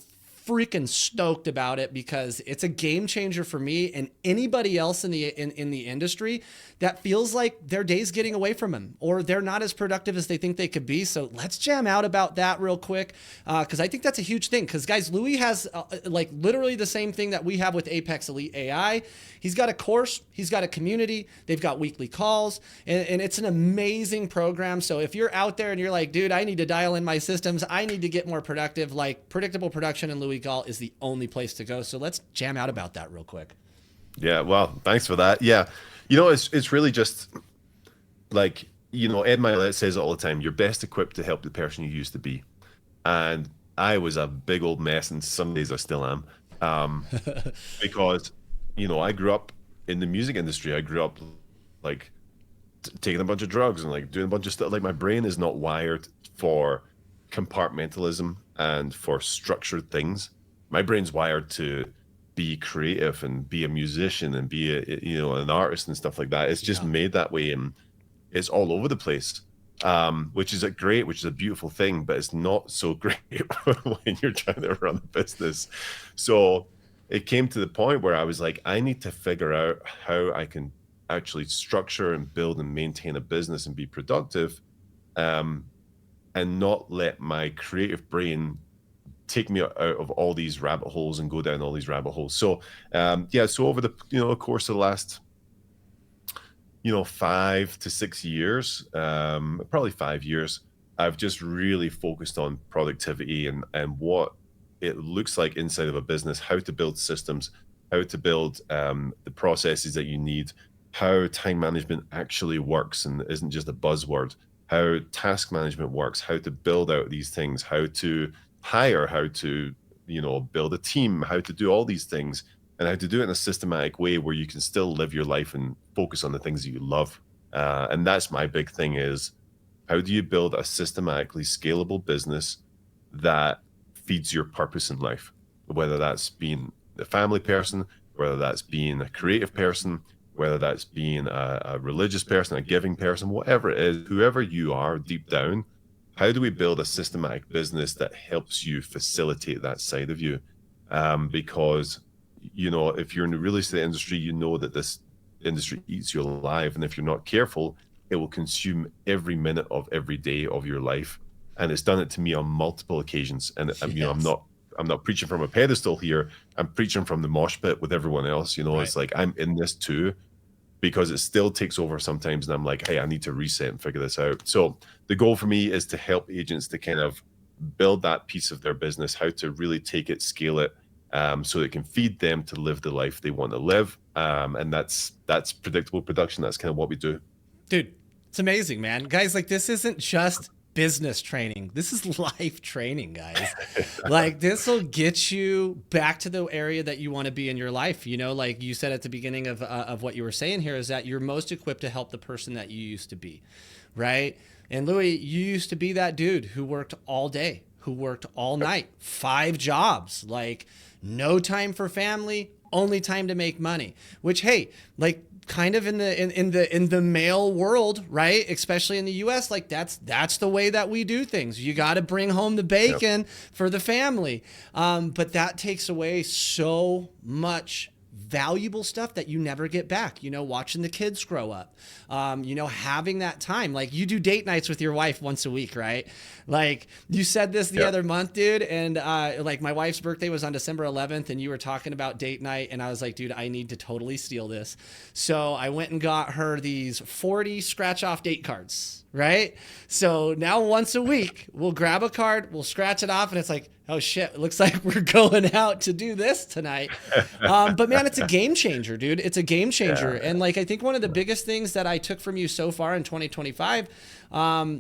freaking stoked about it because it's a game changer for me and anybody else in the industry that feels like their day's getting away from them or they're not as productive as they think they could be. So let's jam out about that real quick because I think that's a huge thing. Because guys, Lewi has like literally the same thing that we have with Apex Elite AI. He's got a course, he's got a community, they've got weekly calls, and it's an amazing program. So if you're out there and you're like, dude, I need to dial in my systems, I need to get more productive, like Predictable Production and Lewi Gault is the only place to go. So let's jam out about that real quick. Yeah, well, thanks for that. Yeah, it's really just like, Ed Milet says it all the time, you're best equipped to help the person you used to be. And I was a big old mess, and some days I still am, because I grew up in the music industry. I grew up like taking a bunch of drugs and like doing a bunch of stuff. Like, my brain is not wired for compartmentalism and for structured things. My brain's wired to be creative and be a musician and be an artist and stuff like that. It's just made that way, and it's all over the place, which is which is a beautiful thing, but it's not so great when you're trying to run a business. So it came to the point where I was like, I need to figure out how I can actually structure and build and maintain a business and be productive, and not let my creative brain take me out of all these rabbit holes and go down all these rabbit holes. So so over the course of the last 5 to 6 years, probably 5 years, I've just really focused on productivity and what it looks like inside of a business, how to build systems, how to build the processes that you need, how time management actually works and isn't just a buzzword, how task management works, how to build out these things, how to hire, how to build a team, how to do all these things, and how to do it in a systematic way where you can still live your life and focus on the things that you love. And that's my big thing, is how do you build a systematically scalable business that feeds your purpose in life, whether that's being a family person, whether that's being a creative person, whether that's being a religious person, a giving person, whatever it is, whoever you are deep down, how do we build a systematic business that helps you facilitate that side of you? Because, if you're in the real estate industry, that this industry eats you alive. And if you're not careful, it will consume every minute of every day of your life. And it's done it to me on multiple occasions. And you know, Yes. I'm not preaching from a pedestal here. I'm preaching from the mosh pit with everyone else. You know, Right. it's like I'm in this too, because it still takes over sometimes. And I'm like, hey, I need to reset and figure this out. So the goal for me is to help agents to kind of build that piece of their business, how to really take it, scale it, so it can feed them to live the life they want to live. And that's predictable production. That's kind of what we do. Dude, it's amazing, man. Guys, like, this isn't just business training. This is life training, guys. Like, this will get you back to the area that you want to be in your life. You know, like you said at the beginning of what you were saying here, is that you're most equipped to help the person that you used to be, right? And Lewi, you used to be that dude who worked all day, who worked all night, 5 jobs, like no time for family, only time to make money. Which, hey, like, kind of in the male world, right? Especially in the US, like that's the way that we do things. You got to bring home the bacon for the family. But that takes away so much valuable stuff that you never get back. You know, watching the kids grow up, you know, having that time. Like, you do date nights with your wife once a week, right? Like, you said this the other month, dude. And like, my wife's birthday was on December 11th, and you were talking about date night. And I was like, dude, I need to totally steal this. So I went and got her these 40 scratch off date cards. Right. So now once a week, we'll grab a card, we'll scratch it off, and it's like, oh shit, it looks like we're going out to do this tonight. But man, it's a game changer, dude. It's a game changer. And like, I think one of the biggest things that I took from you so far in 2025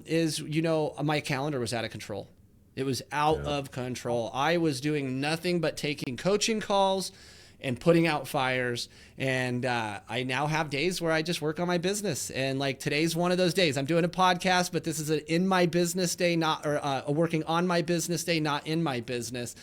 is, you know, my calendar was out of control. It was out of control. I was doing nothing but taking coaching calls and putting out fires. And I now have days where I just work on my business. And like, today's one of those days. I'm doing a podcast, but this is an in my business day, not, or a working on my business day, not in my business.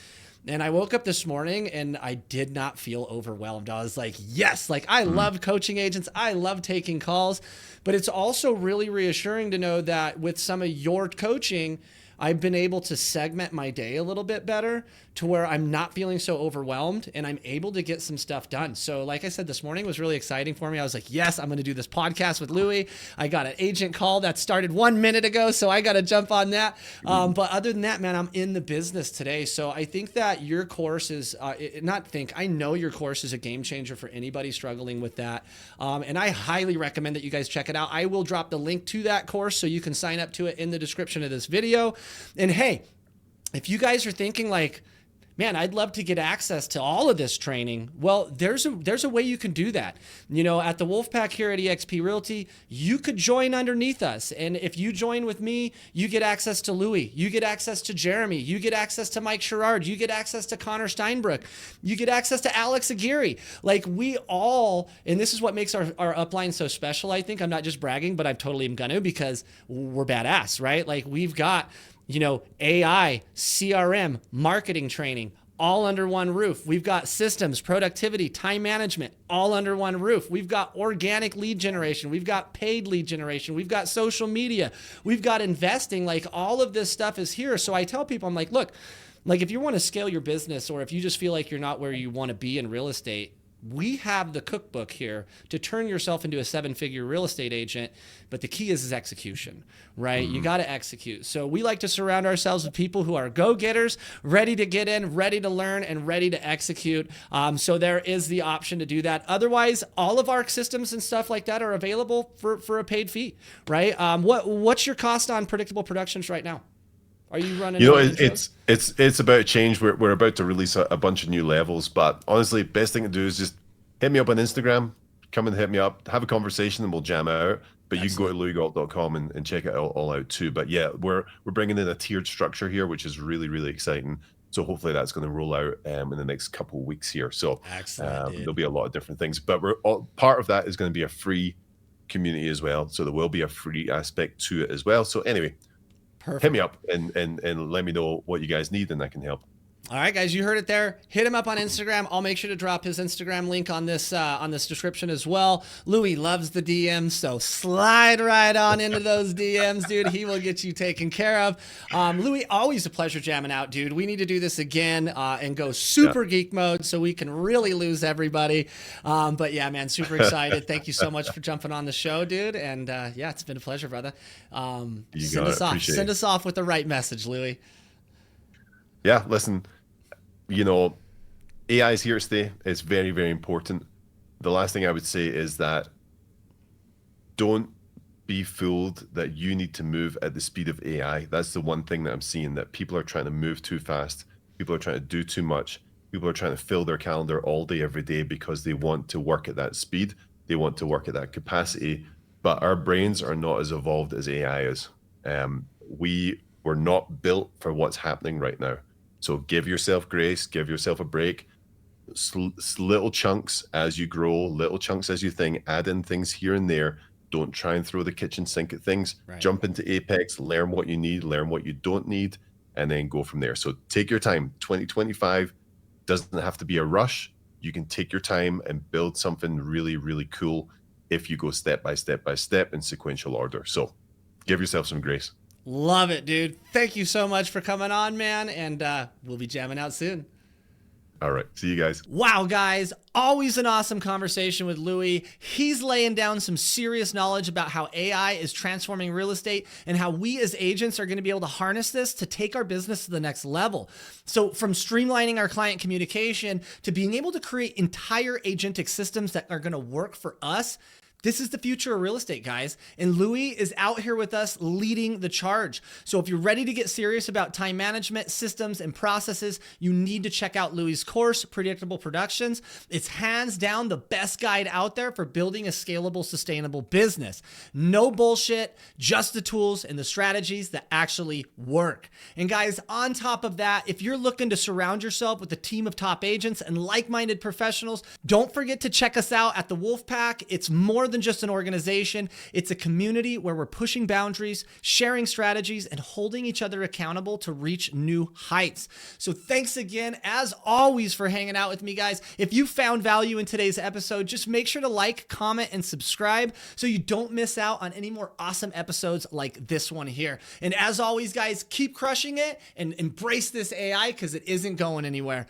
And I woke up this morning and I did not feel overwhelmed. I was like, yes, like, I love coaching agents. I love taking calls, but it's also really reassuring to know that with some of your coaching, I've been able to segment my day a little bit better to where I'm not feeling so overwhelmed and I'm able to get some stuff done. So like I said, this morning was really exciting for me. I was like, yes, I'm going to do this podcast with Lewi. I got an agent call that started 1 minute ago, so I got to jump on that. But other than that, man, I'm in the business today. So I think that your course is, I know your course is a game changer for anybody struggling with that. And I highly recommend that you guys check it out. I will drop the link to that course so you can sign up to it in the description of this video. And hey, if you guys are thinking like, man, I'd love to get access to all of this training. Well, there's a way you can do that. You know, at the Wolfpack here at eXp Realty, you could join underneath us. And if you join with me, you get access to Lewi, you get access to Jeremy, you get access to Mike Sherrard, you get access to Connor Steinbrook, you get access to Alex Aguirre. Like, we all, and this is what makes our upline so special, I think. I'm not just bragging, but I totally am gonna, because we're badass, right? Like, we've got, you know, AI, CRM, marketing training, all under one roof. We've got systems, productivity, time management, all under one roof. We've got organic lead generation. We've got paid lead generation. We've got social media. We've got investing. Like, all of this stuff is here. So I tell people, I'm like, look, like, if you want to scale your business, or if you just feel like you're not where you want to be in real estate, we have the cookbook here to turn yourself into a 7-figure real estate agent. But the key is execution, right? You got to execute. So we like to surround ourselves with people who are go-getters, ready to get in, ready to learn, and ready to execute. So there is the option to do that. Otherwise, all of our systems and stuff like that are available for a paid fee, right? What's your cost on predictable productions right now? Are you running? You know, it's about change. We're about to release a bunch of new levels, but honestly, best thing to do is just hit me up on Instagram. Come and hit me up, have a conversation, and we'll jam out. But you can go to lewigault.com and check it all out too. But yeah, we're bringing in a tiered structure here, which is really, really exciting. So hopefully that's going to roll out in the next couple of weeks here. So there'll be a lot of different things. But part of that is going to be a free community as well. So there will be a free aspect to it as well. So anyway, Perfect. hit me up and let me know what you guys need, and I can help. All right, guys, you heard it there. Hit him up on Instagram. I'll make sure to drop his Instagram link on this description as well. Lewi loves the DMs, so slide right on into those DMs, dude. He will get you taken care of. Lewi, always a pleasure jamming out, dude. We need to do this again and go super geek mode so we can really lose everybody. But yeah, man, super excited. Thank you so much for jumping on the show, dude. And yeah, it's been a pleasure, brother. Send us off. Send us off with the right message, Lewi. Yeah, listen, AI is here to stay. It's very, very important. The last thing I would say is that don't be fooled that you need to move at the speed of AI. That's the one thing that I'm seeing, that people are trying to move too fast. People are trying to do too much. People are trying to fill their calendar all day, every day, because they want to work at that speed. They want to work at that capacity. But our brains are not as evolved as AI is. We were not built for what's happening right now. So give yourself grace, give yourself a break. Little chunks as you grow, little chunks as you think, add in things here and there. Don't try and throw the kitchen sink at things. Right. Jump into Apex, learn what you need, learn what you don't need, and then go from there. So take your time. 2025 doesn't have to be a rush. You can take your time and build something really, really cool if you go step by step by step in sequential order. So give yourself some grace. Love it, dude. Thank you so much for coming on, man. And we'll be jamming out soon. All right. See you guys. Wow, guys. Always an awesome conversation with Lewi. He's laying down some serious knowledge about how AI is transforming real estate and how we as agents are going to be able to harness this to take our business to the next level. So from streamlining our client communication to being able to create entire agentic systems that are going to work for us, this is the future of real estate, guys. And Lewi is out here with us leading the charge. So if you're ready to get serious about time management, systems, and processes, you need to check out Lewi's course, Predictable Productions. It's hands down the best guide out there for building a scalable, sustainable business. No bullshit, just the tools and the strategies that actually work. And guys, on top of that, if you're looking to surround yourself with a team of top agents and like-minded professionals, don't forget to check us out at the Wolfpack. It's more than just an organization. It's a community where we're pushing boundaries, sharing strategies, and holding each other accountable to reach new heights. So thanks again, as always, for hanging out with me, guys. If you found value in today's episode, just make sure to like, comment, and subscribe so you don't miss out on any more awesome episodes like this one here. And as always, guys, keep crushing it and embrace this AI because it isn't going anywhere.